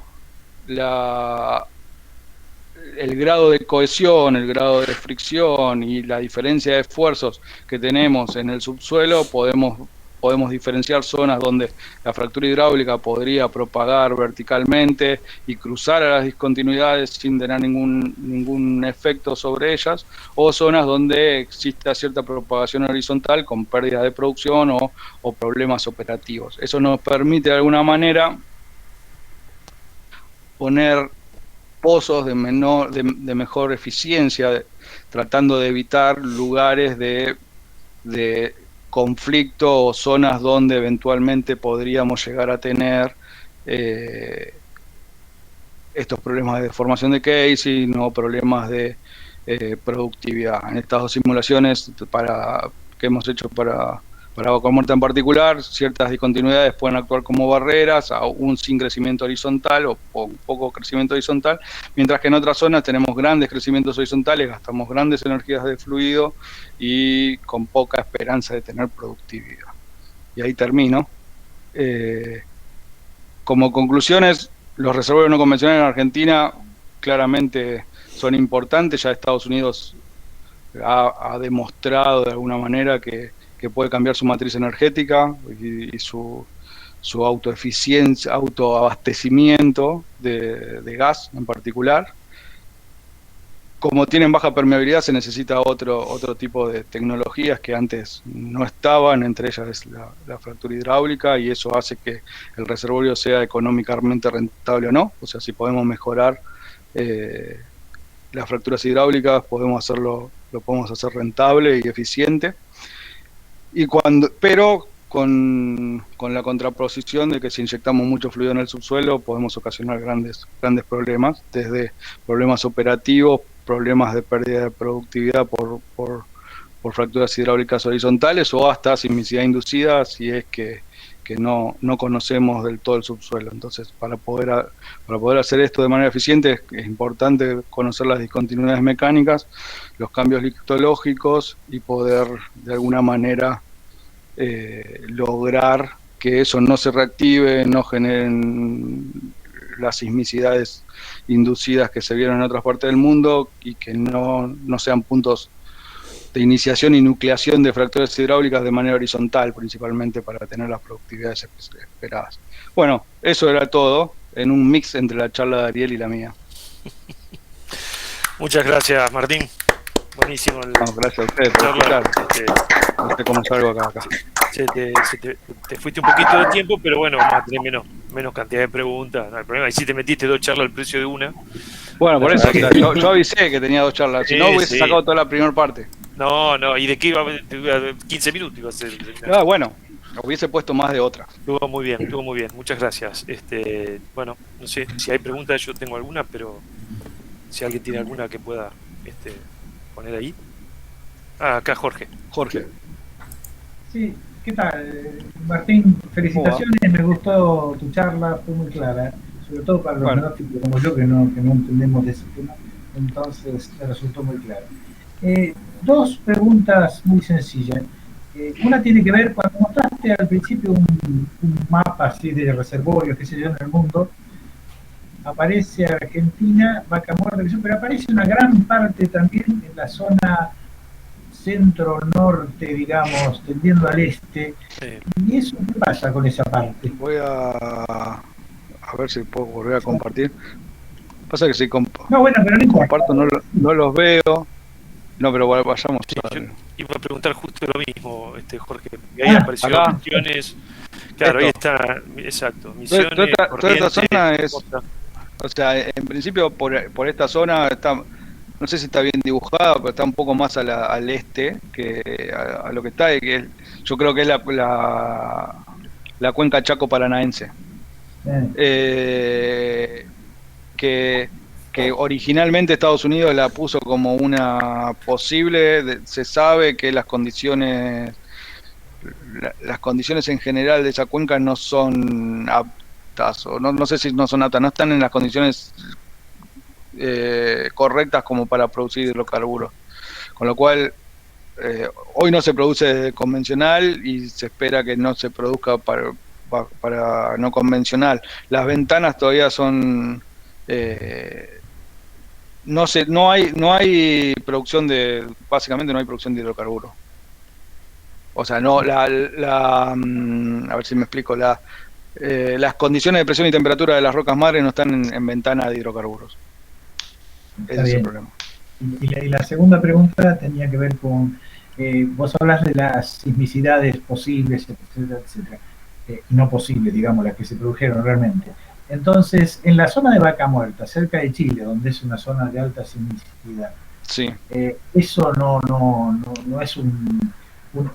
[SPEAKER 2] el grado de cohesión, el grado de fricción y la diferencia de esfuerzos que tenemos en el subsuelo, podemos diferenciar zonas donde la fractura hidráulica podría propagar verticalmente y cruzar a las discontinuidades sin tener ningún efecto sobre ellas, o zonas donde exista cierta propagación horizontal con pérdida de producción o problemas operativos. Eso nos permite de alguna manera poner pozos de mejor eficiencia, tratando de evitar lugares de conflicto o zonas donde eventualmente podríamos llegar a tener estos problemas de formación de casing o problemas de productividad. En estas dos simulaciones que hemos hecho para Vaca Muerta en particular, ciertas discontinuidades pueden actuar como barreras, aún sin crecimiento horizontal o poco crecimiento horizontal, mientras que en otras zonas tenemos grandes crecimientos horizontales, gastamos grandes energías de fluido y con poca esperanza de tener productividad. Y ahí termino. Como conclusiones, los reservorios no convencionales en Argentina claramente son importantes. Ya Estados Unidos ha demostrado de alguna manera que puede cambiar su matriz energética y su autoeficiencia, autoabastecimiento de gas en particular. Como tienen baja permeabilidad, se necesita otro tipo de tecnologías que antes no estaban, entre ellas es la fractura hidráulica, y eso hace que el reservorio sea económicamente rentable o no. O sea, si podemos mejorar las fracturas hidráulicas, lo podemos hacer rentable y eficiente. Pero con la contraposición de que si inyectamos mucho fluido en el subsuelo podemos ocasionar grandes problemas, desde problemas operativos, problemas de pérdida de productividad por fracturas hidráulicas horizontales, o hasta sismicidad inducida si es que no conocemos del todo el subsuelo. Entonces, para poder hacer esto de manera eficiente es importante conocer las discontinuidades mecánicas, los cambios lictológicos, y poder de alguna manera lograr que eso no se reactive, no generen las sismicidades inducidas que se vieron en otras partes del mundo, y que no sean puntos de iniciación y nucleación de fracturas hidráulicas de manera horizontal, principalmente para tener las productividades esperadas. Bueno, eso era todo, en un mix entre la charla de Ariel y la mía.
[SPEAKER 1] Muchas gracias, Martín. Buenísimo.
[SPEAKER 2] Gracias a ustedes por escuchar. No sé cómo salgo acá.
[SPEAKER 1] Te fuiste un poquito de tiempo, pero bueno, vamos a tener menos cantidad de preguntas, no hay problema. Y si te metiste 2 charlas al precio de una.
[SPEAKER 2] Bueno, por eso, yo avisé que tenía 2 charlas, si no hubiese sacado toda la primera parte.
[SPEAKER 1] No, ¿y de qué iba? 15 minutos iba a ser.
[SPEAKER 2] Bueno, hubiese puesto más de otra.
[SPEAKER 1] Estuvo muy bien, muchas gracias. Bueno, no sé, si hay preguntas, yo tengo alguna, pero si alguien tiene alguna que pueda poner ahí. Acá Jorge.
[SPEAKER 4] Sí, ¿qué tal? Martín, felicitaciones, me gustó tu charla, fue muy clara, sobre todo para los neófitos como yo que no entendemos de ese tema, entonces me resultó muy claro. 2 preguntas muy sencillas. Una tiene que ver, cuando mostraste al principio un mapa así de reservorios, qué sé yo, en el mundo, aparece Argentina, Vaca Muerta, pero aparece una gran parte también en la zona centro-norte, digamos, tendiendo al este. ¿Y eso qué pasa con esa parte?
[SPEAKER 2] Voy a ver si puedo volver a compartir. Pasa que si comparto no los veo. No, pero vayamos.
[SPEAKER 1] Sí, yo iba a preguntar justo lo mismo, Jorge. Ahí apareció Misiones. Claro, ahí está, exacto. Misiones,
[SPEAKER 2] toda esta zona es... O sea, en principio por esta zona está, no sé si está bien dibujada, pero está un poco más al este que a lo que está, yo creo que es la cuenca Chaco Paranaense. Que originalmente Estados Unidos la puso como una posible, se sabe que las condiciones en general de esa cuenca no son aptas, o no sé si no son aptas, no están en las condiciones correctas como para producir hidrocarburos, con lo cual hoy no se produce convencional y se espera que no se produzca para no convencional. Las ventanas todavía son no hay producción básicamente no hay producción de hidrocarburos. O sea, no a ver si me explico, las condiciones de presión y temperatura de las rocas madres no están en ventana de hidrocarburos. Ese es el problema.
[SPEAKER 4] Y la segunda pregunta tenía que ver con, vos hablas de las sismicidades posibles, etcétera, y no posibles, digamos, las que se produjeron realmente. Entonces, en la zona de Vaca Muerta, cerca de Chile, donde es una zona de alta sismicidad,
[SPEAKER 2] sí.
[SPEAKER 4] ¿Eso no es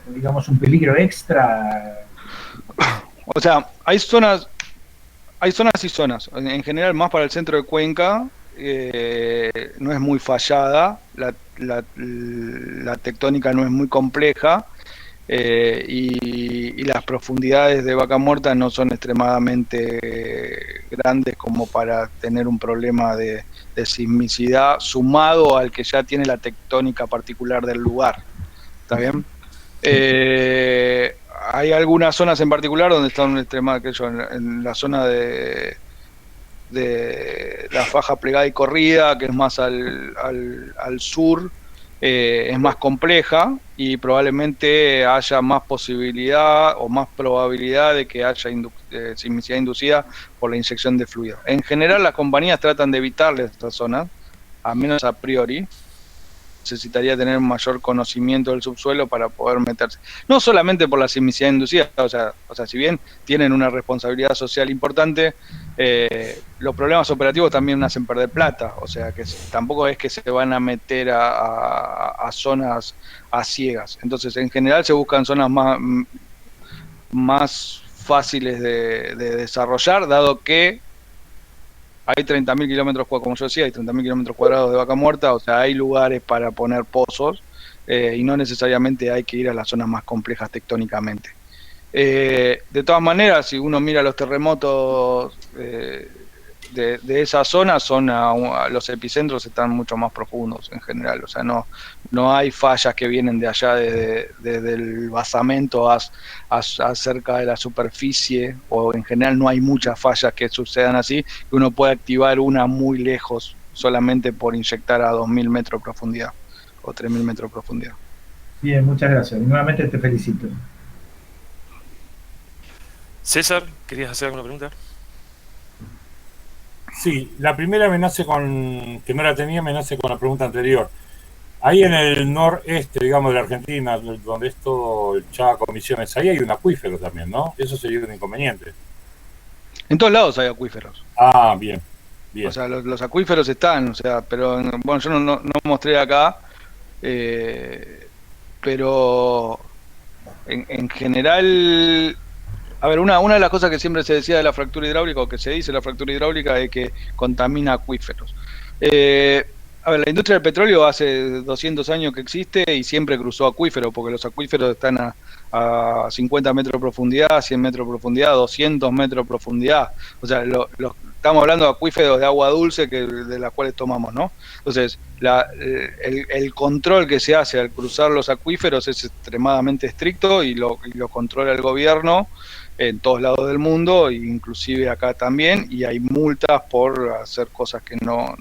[SPEAKER 4] digamos, un peligro extra?
[SPEAKER 2] O sea, hay zonas hay zonas y zonas. En general, más para el centro de Cuenca, no es muy fallada, la tectónica no es muy compleja, y las profundidades de Vaca Muerta no son extremadamente grandes como para tener un problema de sismicidad sumado al que ya tiene la tectónica particular del lugar. ¿Está bien? Hay algunas zonas en particular donde están extremadas, que yo, en la zona de la faja plegada y corrida, que es más al sur, es más compleja y probablemente haya más posibilidad o más probabilidad de que haya sismicidad inducida por la inyección de fluido. En general, las compañías tratan de evitarle estas zonas, a menos a priori. Necesitaría tener un mayor conocimiento del subsuelo para poder meterse. No solamente por la sismicidad inducida, o sea, si bien tienen una responsabilidad social importante, los problemas operativos también hacen perder plata, o sea, que tampoco es que se van a meter a zonas a ciegas. Entonces, en general se buscan zonas más fáciles de desarrollar, dado que hay 30.000 kilómetros cuadrados, como yo decía, hay 30.000 kilómetros cuadrados de Vaca Muerta, o sea, hay lugares para poner pozos, y no necesariamente hay que ir a las zonas más complejas tectónicamente. De todas maneras, si uno mira los terremotos de esa zona, los epicentros están mucho más profundos en general, o sea, no hay fallas que vienen de allá desde el basamento acerca de la superficie, o en general no hay muchas fallas que sucedan así, que uno puede activar una muy lejos solamente por inyectar a 2.000 metros de profundidad o 3.000 metros de profundidad.
[SPEAKER 4] Bien, muchas gracias. Nuevamente te felicito.
[SPEAKER 1] César, ¿querías hacer alguna pregunta?
[SPEAKER 3] Sí, la primera me nace que no la tenía, me nace con la pregunta anterior. Ahí en el noreste, digamos, de la Argentina, donde es todo el Chaco, Misiones, ahí hay un acuífero también, ¿no? Eso sería un inconveniente.
[SPEAKER 2] En todos lados hay acuíferos.
[SPEAKER 3] Ah, bien, bien.
[SPEAKER 2] O sea, los acuíferos están, o sea, pero bueno, yo no mostré acá, pero en general, a ver, una de las cosas que siempre se decía de la fractura hidráulica, o que se dice de la fractura hidráulica, es que contamina acuíferos. A ver, la industria del petróleo hace 200 años que existe y siempre cruzó acuíferos, porque los acuíferos están a 50 metros de profundidad, 100 metros de profundidad, 200 metros de profundidad. O sea, estamos hablando de acuíferos de agua dulce de las cuales tomamos, ¿no? Entonces, el control que se hace al cruzar los acuíferos es extremadamente estricto y lo controla el gobierno en todos lados del mundo, inclusive acá también, y hay multas por hacer cosas que no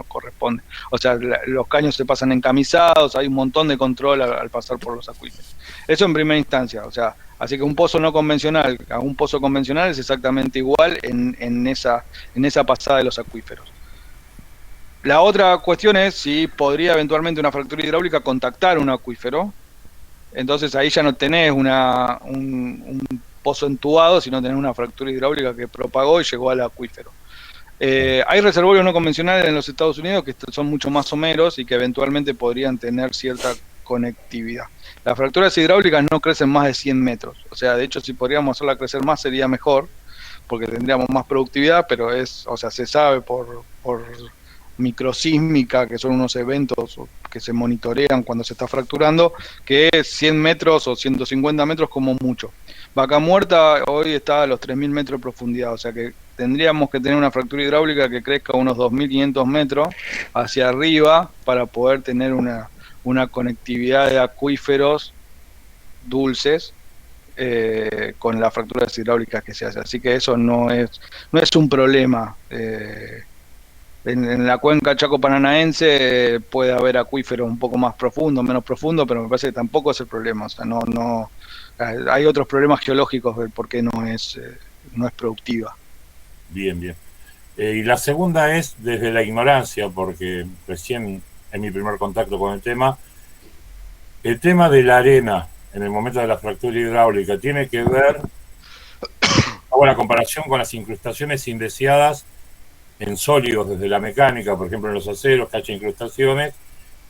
[SPEAKER 2] corresponden. O sea, los caños se pasan encamisados, hay un montón de control al pasar por los acuíferos. Eso en primera instancia, o sea, así que un pozo no convencional a un pozo convencional es exactamente igual en esa pasada de los acuíferos. La otra cuestión es si podría eventualmente una fractura hidráulica contactar un acuífero. Entonces ahí ya no tenés un pozo entubado, sino tenés una fractura hidráulica que propagó y llegó al acuífero. Hay reservorios no convencionales en los Estados Unidos que son mucho más someros y que eventualmente podrían tener cierta conectividad. Las fracturas hidráulicas no crecen más de 100 metros. O sea, de hecho, si podríamos hacerla crecer más sería mejor, porque tendríamos más productividad, pero se sabe por microsísmica, que son unos eventos que se monitorean cuando se está fracturando, que es 100 metros o 150 metros como mucho. Vaca Muerta hoy está a los 3.000 metros de profundidad, o sea que tendríamos que tener una fractura hidráulica que crezca unos 2.500 metros hacia arriba para poder tener una conectividad de acuíferos dulces con las fracturas hidráulicas que se hace. Así que eso no es un problema. En la cuenca chaco-paranaense puede haber acuíferos un poco más profundos, menos profundos, pero me parece que tampoco es el problema. O sea, hay otros problemas geológicos del por qué no es productiva.
[SPEAKER 3] Bien, bien. Y la segunda es desde la ignorancia, porque recién en mi primer contacto con el tema de la arena en el momento de la fractura hidráulica tiene que ver, hago la comparación con las incrustaciones indeseadas en sólidos desde la mecánica, por ejemplo en los aceros, cacha incrustaciones.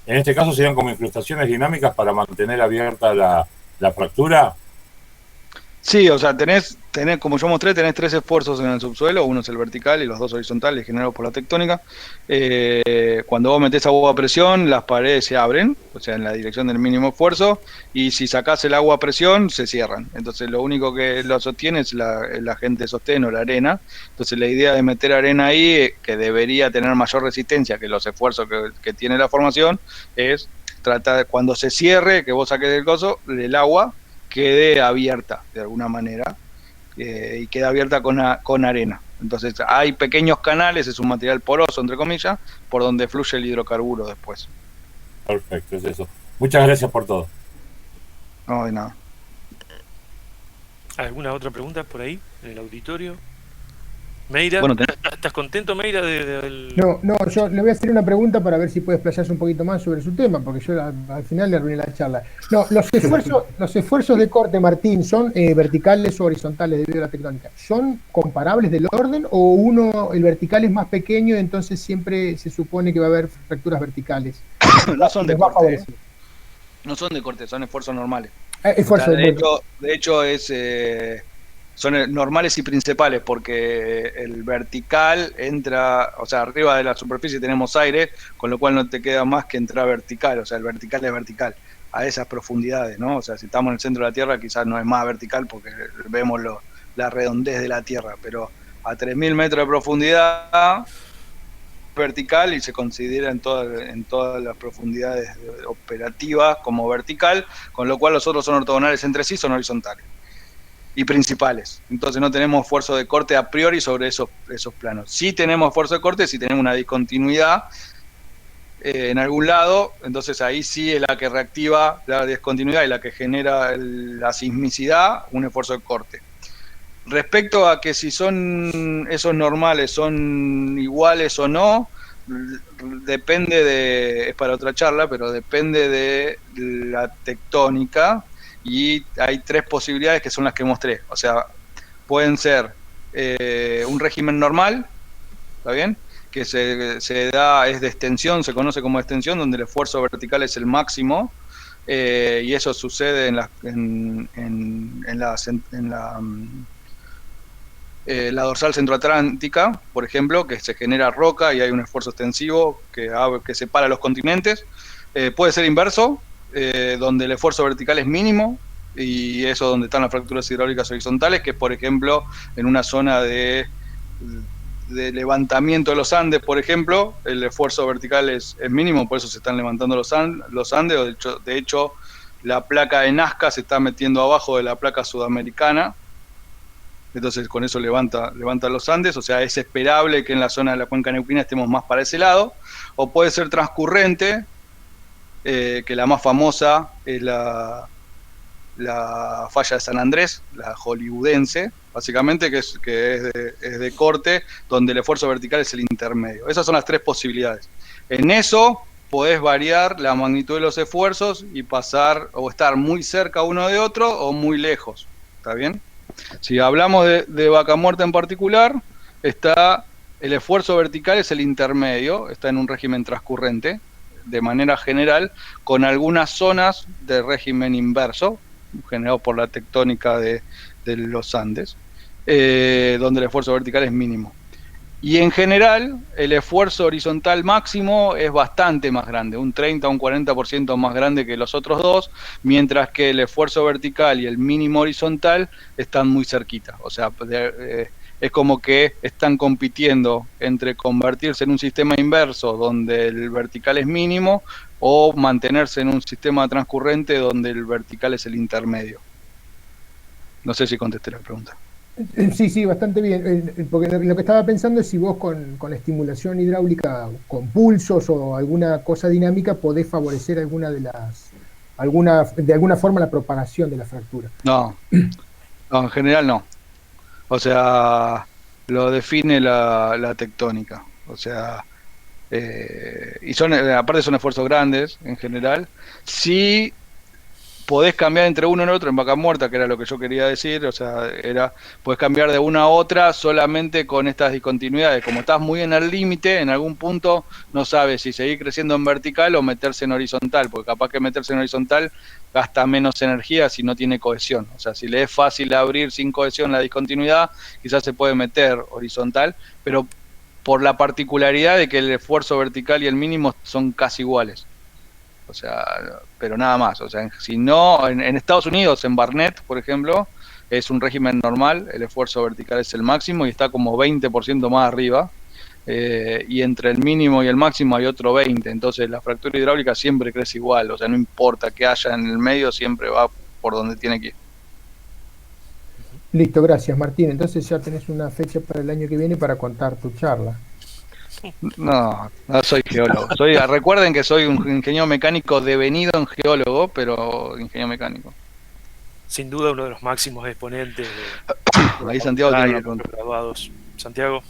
[SPEAKER 3] En este caso serían como incrustaciones dinámicas para mantener abierta la fractura.
[SPEAKER 2] Sí, o sea, tenés, como yo mostré, tenés 3 esfuerzos en el subsuelo, uno es el vertical y los 2 horizontales generados por la tectónica. Cuando vos metés agua a presión, las paredes se abren, o sea, en la dirección del mínimo esfuerzo, y si sacás el agua a presión, se cierran. Entonces, lo único que lo sostiene es el agente sostén o la arena. Entonces, la idea de meter arena ahí, que debería tener mayor resistencia que los esfuerzos que tiene la formación, es tratar de, cuando se cierre, que vos saques del coso, el agua quede abierta de alguna manera, y queda abierta con arena. Entonces hay pequeños canales, es un material poroso, entre comillas, por donde fluye el hidrocarburo después.
[SPEAKER 3] Perfecto, es eso. Muchas gracias por todo.
[SPEAKER 2] No, de nada.
[SPEAKER 1] ¿Alguna otra pregunta por ahí, en el auditorio? Meira,
[SPEAKER 2] Bueno,
[SPEAKER 1] ¿estás contento, Meira?
[SPEAKER 5] No, yo le voy a hacer una pregunta para ver si puede explayarse un poquito más sobre su tema, porque yo al final le arruiné la charla. No, los esfuerzos de corte, Martín, ¿son verticales o horizontales debido a la tectónica? ¿Son comparables del orden o el vertical es más pequeño y entonces siempre se supone que va a haber fracturas verticales?
[SPEAKER 2] No son de corte, no son de corte, son esfuerzos normales. De hecho son normales y principales, porque el vertical entra, o sea, arriba de la superficie tenemos aire, con lo cual no te queda más que entrar vertical, o sea, el vertical es vertical, a esas profundidades, ¿no? O sea, si estamos en el centro de la Tierra quizás no es más vertical porque vemos la redondez de la Tierra, pero a 3.000 metros de profundidad vertical y se considera en todas las profundidades operativas como vertical, con lo cual los otros son ortogonales entre sí, son horizontales y principales. Entonces no tenemos esfuerzo de corte a priori sobre esos planos. Sí tenemos esfuerzo de corte si tenemos una discontinuidad en algún lado, entonces ahí sí es la que reactiva la discontinuidad y la que genera la sismicidad, un esfuerzo de corte. Respecto a que si son esos normales son iguales o no, depende es para otra charla, pero depende de la tectónica. Y hay 3 posibilidades que son las que mostré. O sea, pueden ser un régimen normal, ¿está bien? Que se da, es de extensión, se conoce como extensión, donde el esfuerzo vertical es el máximo, y eso sucede la dorsal centroatlántica, por ejemplo, que se genera roca y hay un esfuerzo extensivo que separa los continentes. Puede ser inverso, donde el esfuerzo vertical es mínimo, y eso donde están las fracturas hidráulicas horizontales, que por ejemplo en una zona de levantamiento de los Andes, por ejemplo, el esfuerzo vertical es mínimo, por eso se están levantando los Andes. De hecho la placa de Nazca se está metiendo abajo de la placa sudamericana, entonces con eso levanta los Andes. O sea, es esperable que en la zona de la cuenca neuquina estemos más para ese lado. O puede ser transcurrente, que la más famosa es la falla de San Andrés, la hollywoodense, básicamente, que es de corte, donde el esfuerzo vertical es el intermedio. Esas son las 3 posibilidades. En eso podés variar la magnitud de los esfuerzos y pasar o estar muy cerca uno de otro o muy lejos. ¿Está bien? Si hablamos de Vaca Muerta en particular, el esfuerzo vertical es el intermedio, está en un régimen transcurrente, de manera general, con algunas zonas de régimen inverso, generado por la tectónica de los Andes, donde el esfuerzo vertical es mínimo. Y en general, el esfuerzo horizontal máximo es bastante más grande, un 30 o un 40% más grande que los otros dos, mientras que el esfuerzo vertical y el mínimo horizontal están muy cerquita. O sea, es como que están compitiendo entre convertirse en un sistema inverso donde el vertical es mínimo o mantenerse en un sistema transcurrente donde el vertical es el intermedio. No sé si contesté la pregunta.
[SPEAKER 5] Sí, bastante bien. Porque lo que estaba pensando es si vos con la estimulación hidráulica, con pulsos o alguna cosa dinámica, podés favorecer de alguna forma la propagación de la fractura.
[SPEAKER 2] No, en general no. O sea, lo define la tectónica. O sea, y aparte son esfuerzos grandes en general. Sí podés cambiar entre uno y otro en vaca muerta, que era lo que yo quería decir, o sea, podés cambiar de una a otra solamente con estas discontinuidades. Como estás muy en el límite, en algún punto no sabes si seguir creciendo en vertical o meterse en horizontal, porque capaz que meterse en horizontal gasta menos energía si no tiene cohesión. O sea, si le es fácil abrir sin cohesión la discontinuidad, quizás se puede meter horizontal, pero por la particularidad de que el esfuerzo vertical y el mínimo son casi iguales. O sea, pero nada más. O sea, si no, en Estados Unidos, en Barnett, por ejemplo, es un régimen normal, el esfuerzo vertical es el máximo y está como 20% más arriba. Y entre el mínimo y el máximo hay otro 20%. Entonces la fractura hidráulica siempre crece igual. O sea, no importa qué haya en el medio, siempre va por donde tiene que ir.
[SPEAKER 5] Listo, gracias Martín. Entonces ya tenés una fecha para el año que viene para contar tu charla.
[SPEAKER 2] No, no soy geólogo. Recuerden que soy un ingeniero mecánico devenido en geólogo, pero ingeniero mecánico.
[SPEAKER 1] Sin duda uno de los máximos exponentes de
[SPEAKER 2] ahí Santiago tiene una
[SPEAKER 1] pregunta. Graduados. Santiago.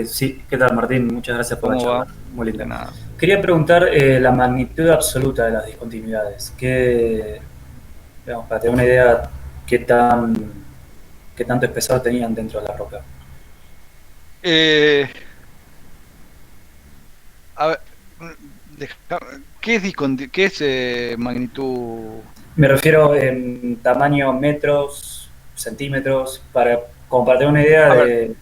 [SPEAKER 6] Sí, ¿qué tal Martín? Muchas gracias por la charla. Muy linda.
[SPEAKER 2] Nada.
[SPEAKER 6] Quería preguntar la magnitud absoluta de las discontinuidades. Digamos, para tener una idea, qué tanto espesor tenían dentro de la roca.
[SPEAKER 2] A ver, ¿qué es magnitud?
[SPEAKER 6] Me refiero en tamaño metros, centímetros, como para tener una idea de...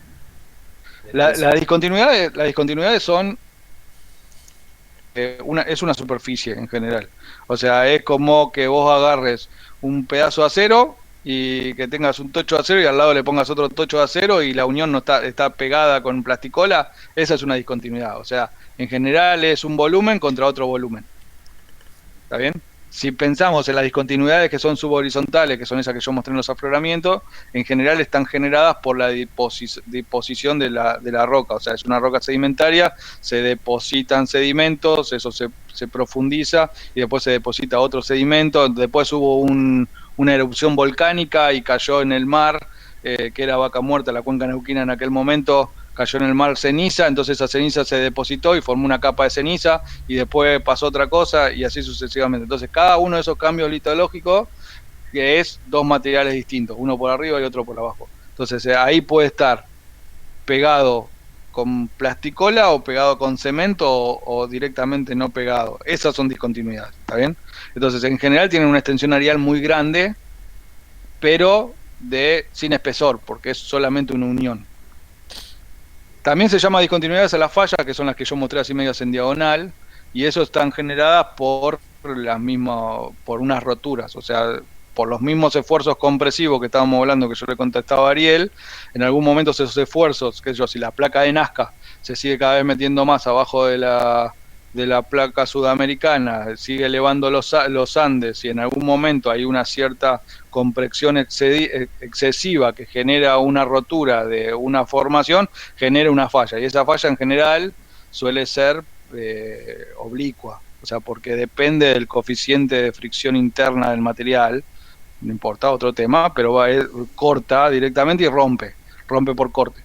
[SPEAKER 2] Las discontinuidades son es una superficie en general. O sea, es como que vos agarres un pedazo de acero y que tengas un tocho de acero y al lado le pongas otro tocho de acero y la unión no está pegada con plasticola. Esa es una discontinuidad. O sea, en general es un volumen contra otro volumen. ¿Está bien? Si pensamos en las discontinuidades que son subhorizontales, que son esas que yo mostré en los afloramientos, en general están generadas por la deposición de la roca. O sea, es una roca sedimentaria, se depositan sedimentos, eso se profundiza y después se deposita otro sedimento. Después hubo una erupción volcánica y cayó en el mar, que era Vaca Muerta, la cuenca neuquina en aquel momento, cayó en el mar ceniza, entonces esa ceniza se depositó y formó una capa de ceniza y después pasó otra cosa y así sucesivamente. Entonces cada uno de esos cambios litológicos que es dos materiales distintos, uno por arriba y otro por abajo. Entonces ahí puede estar pegado con plasticola o pegado con cemento o directamente no pegado. Esas son discontinuidades, ¿está bien? Entonces en general tienen una extensión areal muy grande, pero sin espesor, porque es solamente una unión. También se llama discontinuidades a las fallas, que son las que yo mostré así medias en diagonal, y eso están generadas por unas roturas, o sea, por los mismos esfuerzos compresivos que estábamos hablando, que yo le contestaba a Ariel. En algún momento esos esfuerzos, si la placa de Nazca se sigue cada vez metiendo más abajo de la placa sudamericana, sigue elevando los Andes y en algún momento hay una cierta compresión excesiva que genera una rotura de una formación, genera una falla. Y esa falla en general suele ser oblicua, o sea, porque depende del coeficiente de fricción interna del material, no importa, otro tema, pero corta directamente y rompe por corte.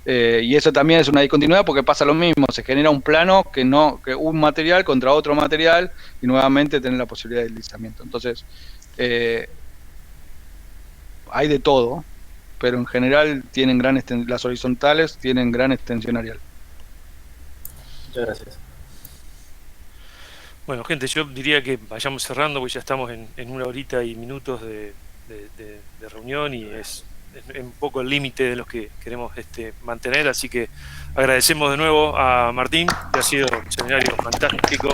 [SPEAKER 2] Y eso también es una discontinuidad porque pasa lo mismo, se genera un plano que un material contra otro material y nuevamente tener la posibilidad de deslizamiento. Entonces hay de todo, pero en general tienen las horizontales tienen gran extensión areal.
[SPEAKER 6] Muchas gracias.
[SPEAKER 1] Bueno, gente, yo diría que vayamos cerrando porque ya estamos en 1 horita y minutos de reunión y es un poco el límite de los que queremos mantener, así que agradecemos de nuevo a Martín, que ha sido un seminario fantástico.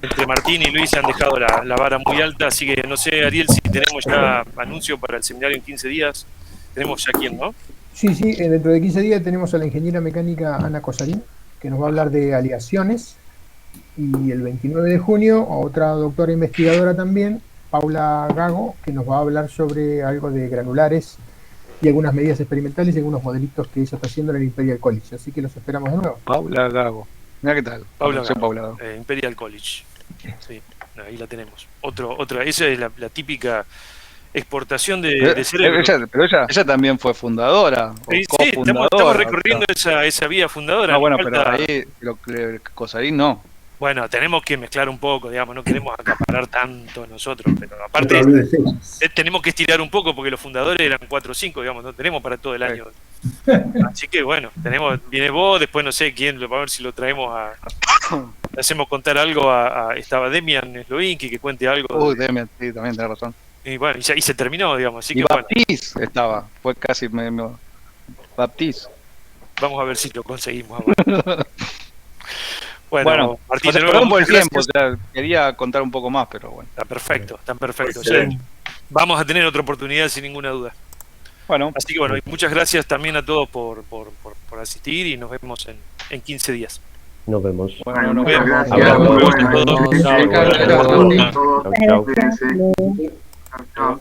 [SPEAKER 1] Entre Martín y Luis se han dejado la vara muy alta, así que no sé, Ariel, si tenemos ya anuncio para el seminario en 15 días. Tenemos ya quién, ¿no?
[SPEAKER 5] Sí, dentro de 15 días tenemos a la ingeniera mecánica Ana Cosarín, que nos va a hablar de aleaciones, y el 29 de junio otra doctora investigadora también, Paula Gago, que nos va a hablar sobre algo de granulares y algunas medidas experimentales y algunos modelitos que ella está haciendo en el Imperial College, así que los esperamos de nuevo.
[SPEAKER 2] Paula Gago, mira qué tal.
[SPEAKER 1] Paula Gago, Imperial College, sí, ahí la tenemos. Otra, esa es la típica exportación de cerebro.
[SPEAKER 2] Pero ella también fue fundadora.
[SPEAKER 1] Sí, estamos recorriendo esa vía fundadora.
[SPEAKER 2] No, bueno, pero ahí Cosarín no.
[SPEAKER 1] Bueno, tenemos que mezclar un poco, digamos, no queremos acaparar tanto nosotros, pero aparte tenemos que estirar un poco porque los fundadores eran 4 o 5, digamos, no tenemos para todo el año. Así que bueno, viene vos, después no sé quién, a ver si lo traemos le hacemos contar algo estaba Demian Slovinski, que cuente algo.
[SPEAKER 2] Demian, sí, también tenés razón.
[SPEAKER 1] Y bueno, y se terminó, digamos, así
[SPEAKER 2] y
[SPEAKER 1] que
[SPEAKER 2] Baptiste estaba, fue casi Baptiste.
[SPEAKER 1] Vamos a ver si lo conseguimos ahora. Bueno, Martín,
[SPEAKER 2] perdón por el tiempo, quería contar un poco más, pero bueno.
[SPEAKER 1] Está perfecto. O sea, vamos a tener otra oportunidad sin ninguna duda.
[SPEAKER 2] Bueno.
[SPEAKER 1] Así que bueno, y muchas gracias también a todos por asistir y nos vemos en 15 días.
[SPEAKER 7] Nos vemos.
[SPEAKER 2] Bueno, nos
[SPEAKER 1] vemos.
[SPEAKER 2] Chao.
[SPEAKER 1] Chao.